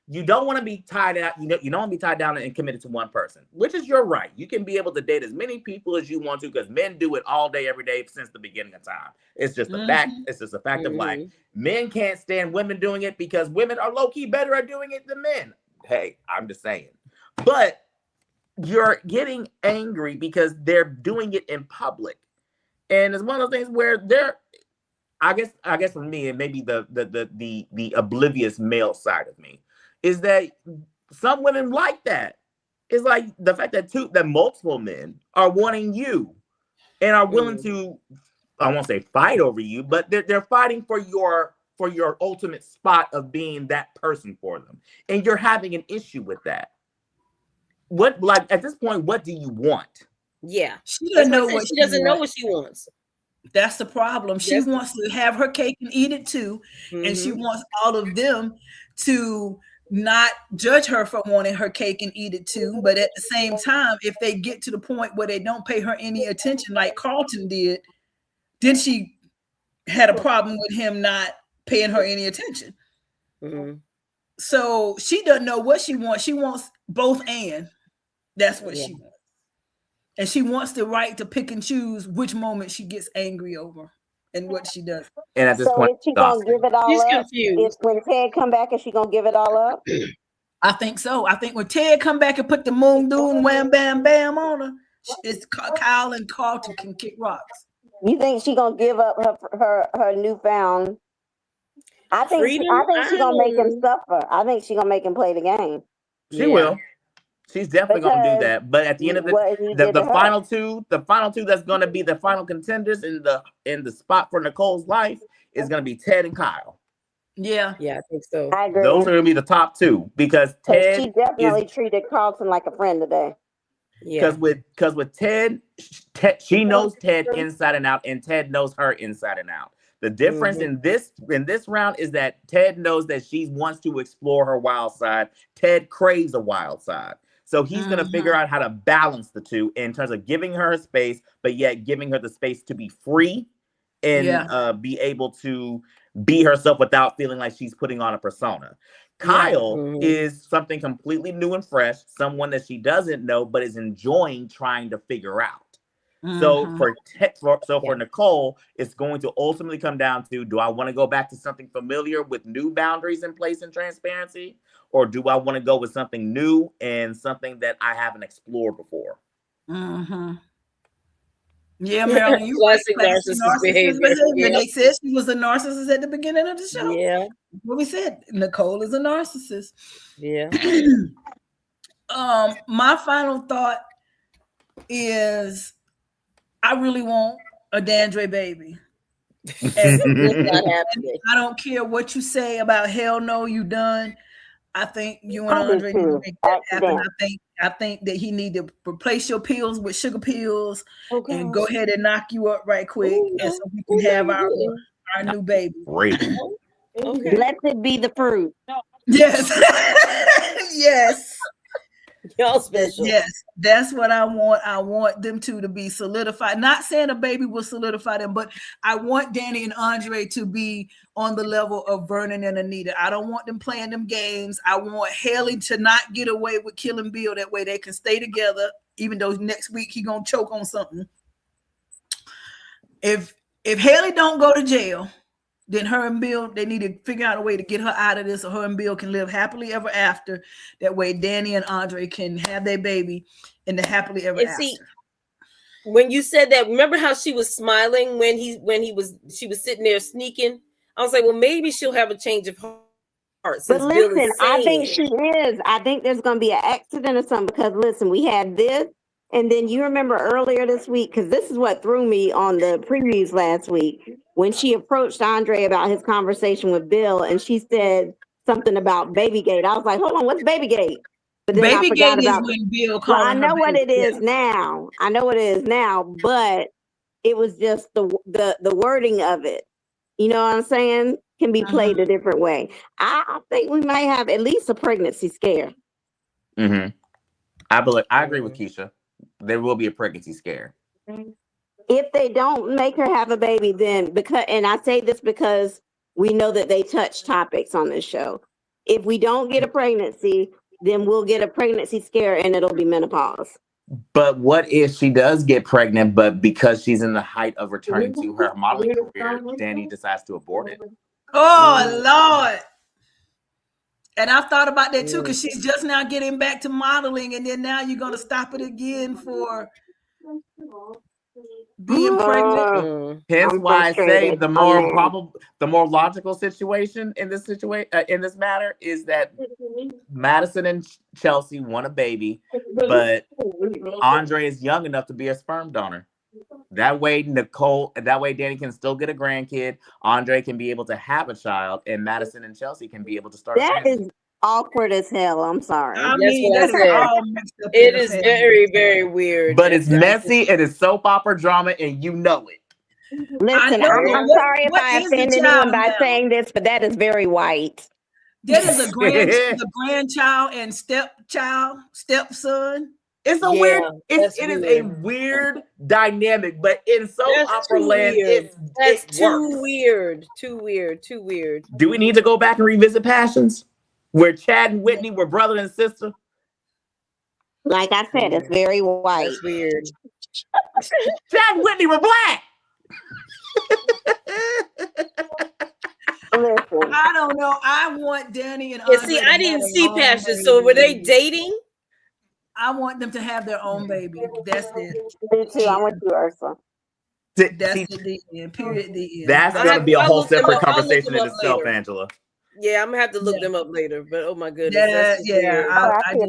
You don't want to be tied out. You don't want to be tied down and committed to one person, which is your right. You can be able to date as many people as you want to, because men do it all day, every day since the beginning of time. It's just a fact. It's just a fact of life. Men can't stand women doing it because women are low key better at doing it than men. Hey, I'm just saying. But you're getting angry because they're doing it in public, and it's one of those things where they're. I guess for me, and maybe the oblivious male side of me, is that some women like that. It's like the fact that multiple men are wanting you and are willing to, I won't say fight over you, but they're fighting for your ultimate spot of being that person for them. And you're having an issue with that. What, like, at this point, what do you want? Yeah. She doesn't know what she doesn't know what she wants. That's the problem. She wants to have her cake and eat it too. And she wants all of them to not judge her for wanting her cake and eat it too. But at the same time, if they get to the point where they don't pay her any attention, like Carlton did, then she had a problem with him not paying her any attention. So she doesn't know what she wants. She wants both, and that's what she wants. And she wants the right to pick and choose which moment she gets angry over and what she does. And at this point, is she gonna give it all up? If when Ted come back, is she gonna give it all up? I think so. I think when Ted come back and put the moon doon wham bam bam on her, it's Kyle and Carlton can kick rocks. You think she gonna give up her newfound? I think she's gonna make him suffer. I think she's gonna make him play the game. She will. She's definitely going to do that. But at the end of the final two that's going to be the final contenders in the spot for Nicole's life is going to be Ted and Kyle. Yeah, I think so. I agree. Those are going to be the top two, because Ted she definitely treated Carlton like a friend today. Yeah, because with Ted, she knows Ted inside and out, and Ted knows her inside and out. The difference in this round is that Ted knows that she wants to explore her wild side. Ted craves a wild side. So he's going to figure out how to balance the two in terms of giving her space, but yet giving her the space to be free and be able to be herself without feeling like she's putting on a persona. Kyle is something completely new and fresh, someone that she doesn't know, but is enjoying trying to figure out. So for Nicole, it's going to ultimately come down to, do I want to go back to something familiar with new boundaries in place and transparency? Or do I want to go with something new and something that I haven't explored before? Yeah, Marilyn, you classic narcissist behavior. And they said she was a narcissist at the beginning of the show. Yeah. What we said, Nicole is a narcissist. Yeah. My final thought is, I really want a Dandre baby. And I don't care what you say about hell no, you done. I think you and Andre need to make that happen. I think that he need to replace your pills with sugar pills and go ahead and knock you up right quick, and so we can have our new baby. Great. Okay. Let it be the fruit. Yes. Yes. Y'all special. Yes, that's what I want. I want them two to be solidified. Not saying a baby will solidify them, but I want Danny and Andre to be on the level of Vernon and Anita. I don't want them playing them games. I want Haley to not get away with killing Bill. That way they can stay together, even though next week he gonna choke on something. If Haley don't go to jail, then her and Bill, they need to figure out a way to get her out of this, so her and Bill can live happily ever after. That way Danny and Andre can have their baby in the happily ever after. See, when you said that, remember how she was smiling when she was sitting there sneaking? I was like, well, maybe she'll have a change of heart. But listen, I think she is. I think there's going to be an accident or something, because listen, we had this. And then you remember earlier this week, because this is what threw me on the previews last week, when she approached Andre about his conversation with Bill, and she said something about Babygate. I was like, hold on, what's Babygate? But then I forgot about is when Bill well, I know what it is now. I know what it is now, but it was just the wording of it. You know what I'm saying? Can be played a different way. I think we might have at least a pregnancy scare. Mm-hmm. I agree with Keisha. There will be a pregnancy scare. If they don't make her have a baby, then and I say this because we know that they touch topics on this show. If we don't get a pregnancy, then we'll get a pregnancy scare and it'll be menopause. But what if she does get pregnant, but because she's in the height of returning to her modeling career, Danny decides to abort it? Oh, Lord. And I've thought about that too, because she's just now getting back to modeling, and then now you're going to stop it again for being pregnant. Hence why I say the more logical situation in this matter is that Madison and Chelsea want a baby, but Andre is young enough to be a sperm donor. That way Danny can still get a grandkid. Andre can be able to have a child, and Madison and Chelsea can be able to start. That is awkward as hell. I'm sorry. It is very, very weird. But it's messy and it's soap opera drama, and you know it. Listen, I'm sorry if I offend anyone by saying this, but that is very white. That is a grandchild and stepson. It's a weird. It is a weird dynamic, but in soap opera land, it's too weird. Too weird. Too weird. Do we need to go back and revisit Passions, where Chad and Whitney were brother and sister? Like I said, it's very white. That's weird. Chad and Whitney were black. Listen. I don't know. I want Danny and Andre. See, I didn't see Passions. So were they dating? I want them to have their own baby. That's it. Me too. I'm with you, Ursula. That's the end. Period. The end. That's going to be a whole separate conversation in itself, later. Angela. Yeah, I'm gonna have to look them up later. But oh my goodness. I see a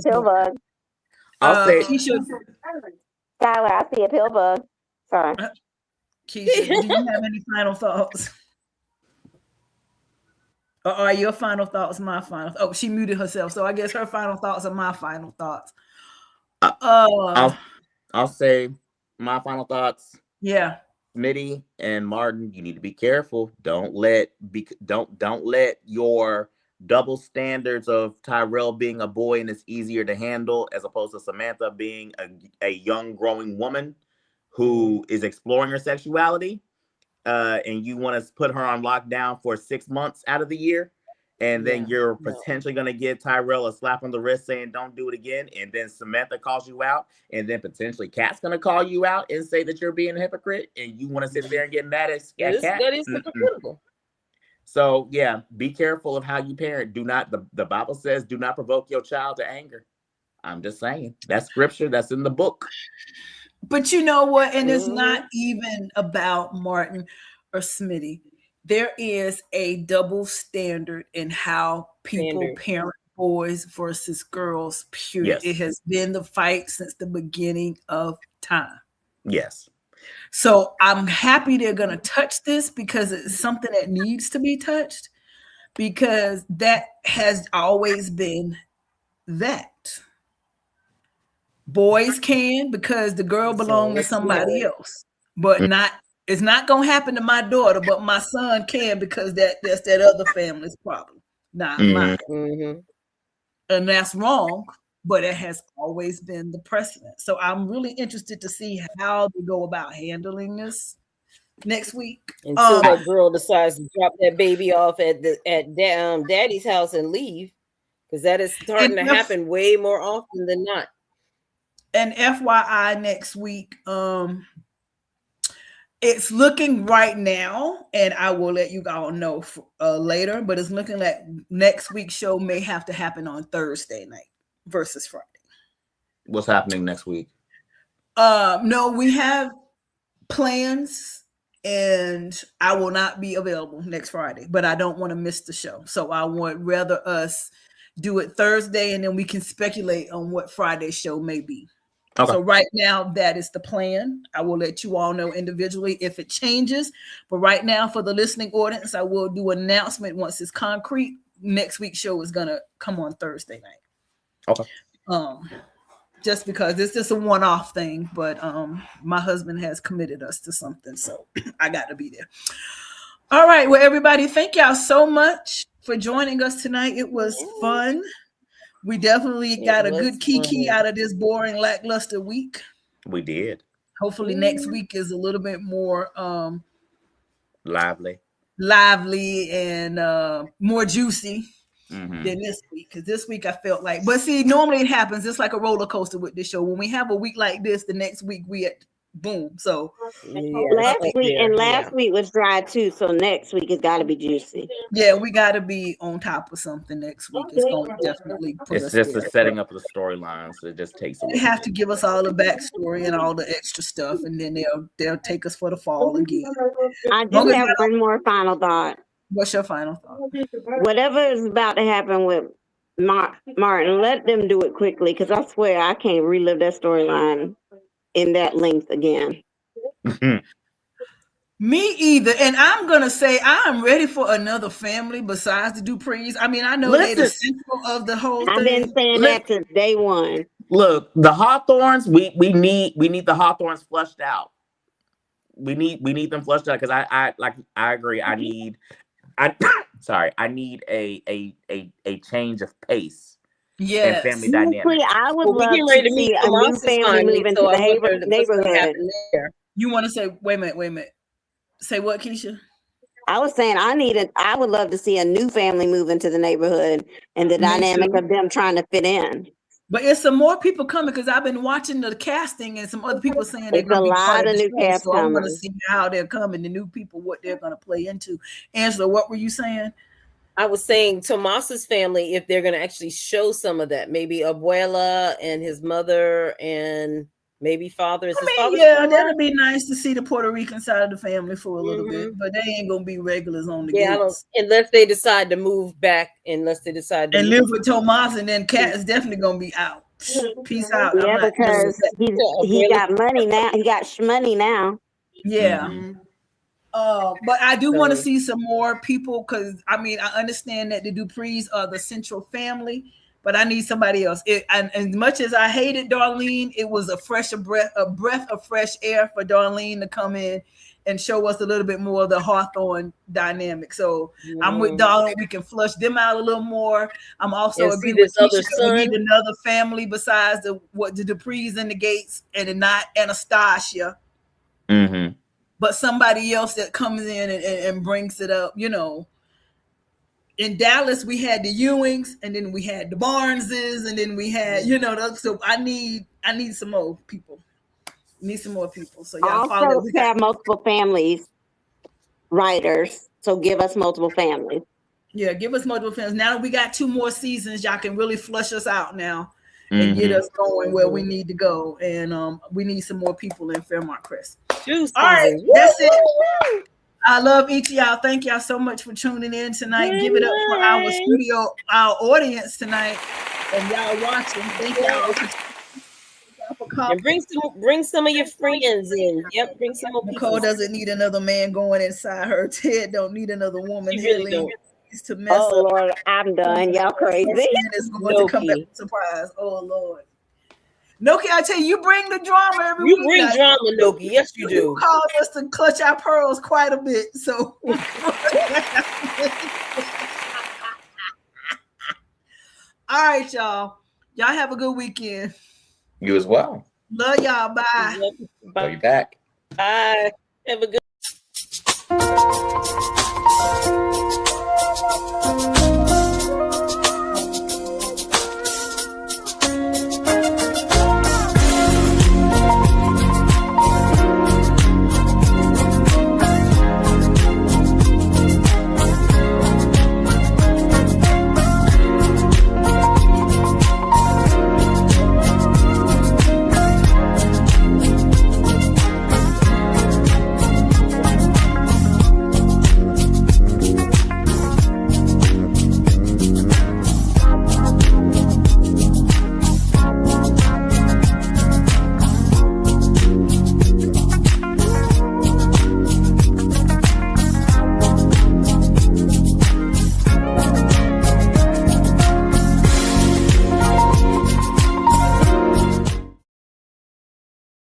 pill bug. I'll say, Keisha. Skylar, I see a pill bug. Sorry. Keisha, do you have any final thoughts? Or are your final thoughts my final? Oh, she muted herself, so I guess her final thoughts are my final thoughts. I'll say my final thoughts. Yeah. Smitty and Martin, you need to be careful. Don't let your double standards of Tyrell being a boy and it's easier to handle, as opposed to Samantha being a young growing woman who is exploring her sexuality, and you want to put her on lockdown for 6 months out of the year. And then you're potentially going to give Tyrell a slap on the wrist saying, don't do it again. And then Samantha calls you out. And then potentially Kat's going to call you out and say that you're being a hypocrite. And you want to sit there and get mad at Kat. That is hypocritical. So, yeah, be careful of how you parent. Do not, the Bible says, do not provoke your child to anger. I'm just saying. That's scripture. That's in the book. But you know what? And it's not even about Martin or Smitty. There is a double standard in how people parent boys versus girls, period. Yes. It has been the fight since the beginning of time. Yes. So I'm happy they're going to touch this, because it's something that needs to be touched. because that has always been that. Boys can because the girl belonged to somebody else, but not. It's not gonna happen to my daughter, but my son can because that's that other family's problem, not mine. And that's wrong, but it has always been the precedent. So I'm really interested to see how they go about handling this next week. Until that girl decides to drop that baby off at daddy's house and leave, because that is starting to happen way more often than not. And FYI, next week, it's looking right now, and I will let you all know later, but it's looking like next week's show may have to happen on Thursday night versus Friday. What's happening next week? No, we have plans, and I will not be available next Friday, but I don't want to miss the show. So I would rather us do it Thursday, and then we can speculate on what Friday's show may be. Okay. So right now, that is the plan. I will let you all know individually if it changes. But right now, for the listening audience, I will do an announcement once it's concrete. Next week's show is going to come on Thursday night. Okay. Just because it's just a one-off thing. But my husband has committed us to something, so I got to be there. All right. Well, everybody, thank y'all so much for joining us tonight. It was fun. We definitely got a good kiki out of this boring, lackluster week. We did. Hopefully next week is a little bit more lively and more juicy than this week. Because this week I felt like, but see, normally it happens. It's like a roller coaster with this show. When we have a week like this, the next week we at boom. So last week was dry too. So next week it's got to be juicy. Yeah, we got to be on top of something next week. It's going to definitely put us. It's just the setting up of the storyline, so it just takes. They have to give us all the backstory and all the extra stuff, and then they'll take us for the fall again. I just have one more final thought. What's your final thought? Whatever is about to happen with Martin, let them do it quickly, because I swear I can't relive that storyline in that length again. Me either. And I'm gonna say I'm ready for another family besides the Duprees. I mean, I know they're the central of the whole thing. I've been saying that since day one. Look, the Hawthorns, we need the Hawthorns flushed out. We need them flushed out, because I agree. I need a change of pace. Yeah, and family dynamic. I would love to see a new family move into the neighborhood. You want to say, wait a minute. Say what, Keisha? I was saying I would love to see a new family move into the neighborhood and the dynamic of them trying to fit in. But it's some more people coming, because I've been watching the casting and some other people saying they're going to be part of the show. So I'm going to see how they're coming, the new people, what they're going to play into. Angela, what were you saying? I was saying Tomas's family, if they're going to actually show some of that, maybe Abuela and his mother and maybe father. That'd be nice to see the Puerto Rican side of the family for a little bit, but they ain't going to be regulars on the gates. Unless they decide to move back, unless they decide to live with Tomas, and then Kat is definitely going to be out. Peace out. Yeah, because he got money now. He got money now. Yeah. Mm-hmm. But I do want to see some more people, because I mean, I understand that the Duprees are the central family, but I need somebody else. And as much as I hated Darlene, it was a breath of fresh air for Darlene to come in and show us a little bit more of the Hawthorne dynamic. So I'm with Darlene. We can flush them out a little more. I'm also agreeing with Keisha, we need another family besides the Duprees and the Gates, and not Anastasia. Mm-hmm. But somebody else that comes in and brings it up, you know. In Dallas, we had the Ewings, and then we had the Barneses, and then we had, so I need some more people. So y'all also have multiple families, writers. So give us multiple families. Yeah, give us multiple families. Now that we got 2 more seasons, y'all can really flush us out now and get us going where we need to go. And we need some more people in Fairmont Crest. All right, that's it. I love each of y'all. Thank y'all so much for tuning in tonight. Give it up for our audience tonight, and y'all watching. Thank y'all for coming. And bring some of your friends in. Yep, bring some more people. Nicole doesn't need another man going inside her head. Don't need another woman. She really don't. to mess up. Oh Lord, I'm done. Y'all crazy. Is going to come back with a surprise. Oh Lord. Noki, I tell you, you bring the drama every week. You bring drama, Noki. Yes, you do. You cause us to clutch our pearls quite a bit. So all right, y'all. Y'all have a good weekend. You as well. Love y'all. Bye. Love you back. Bye. Have a good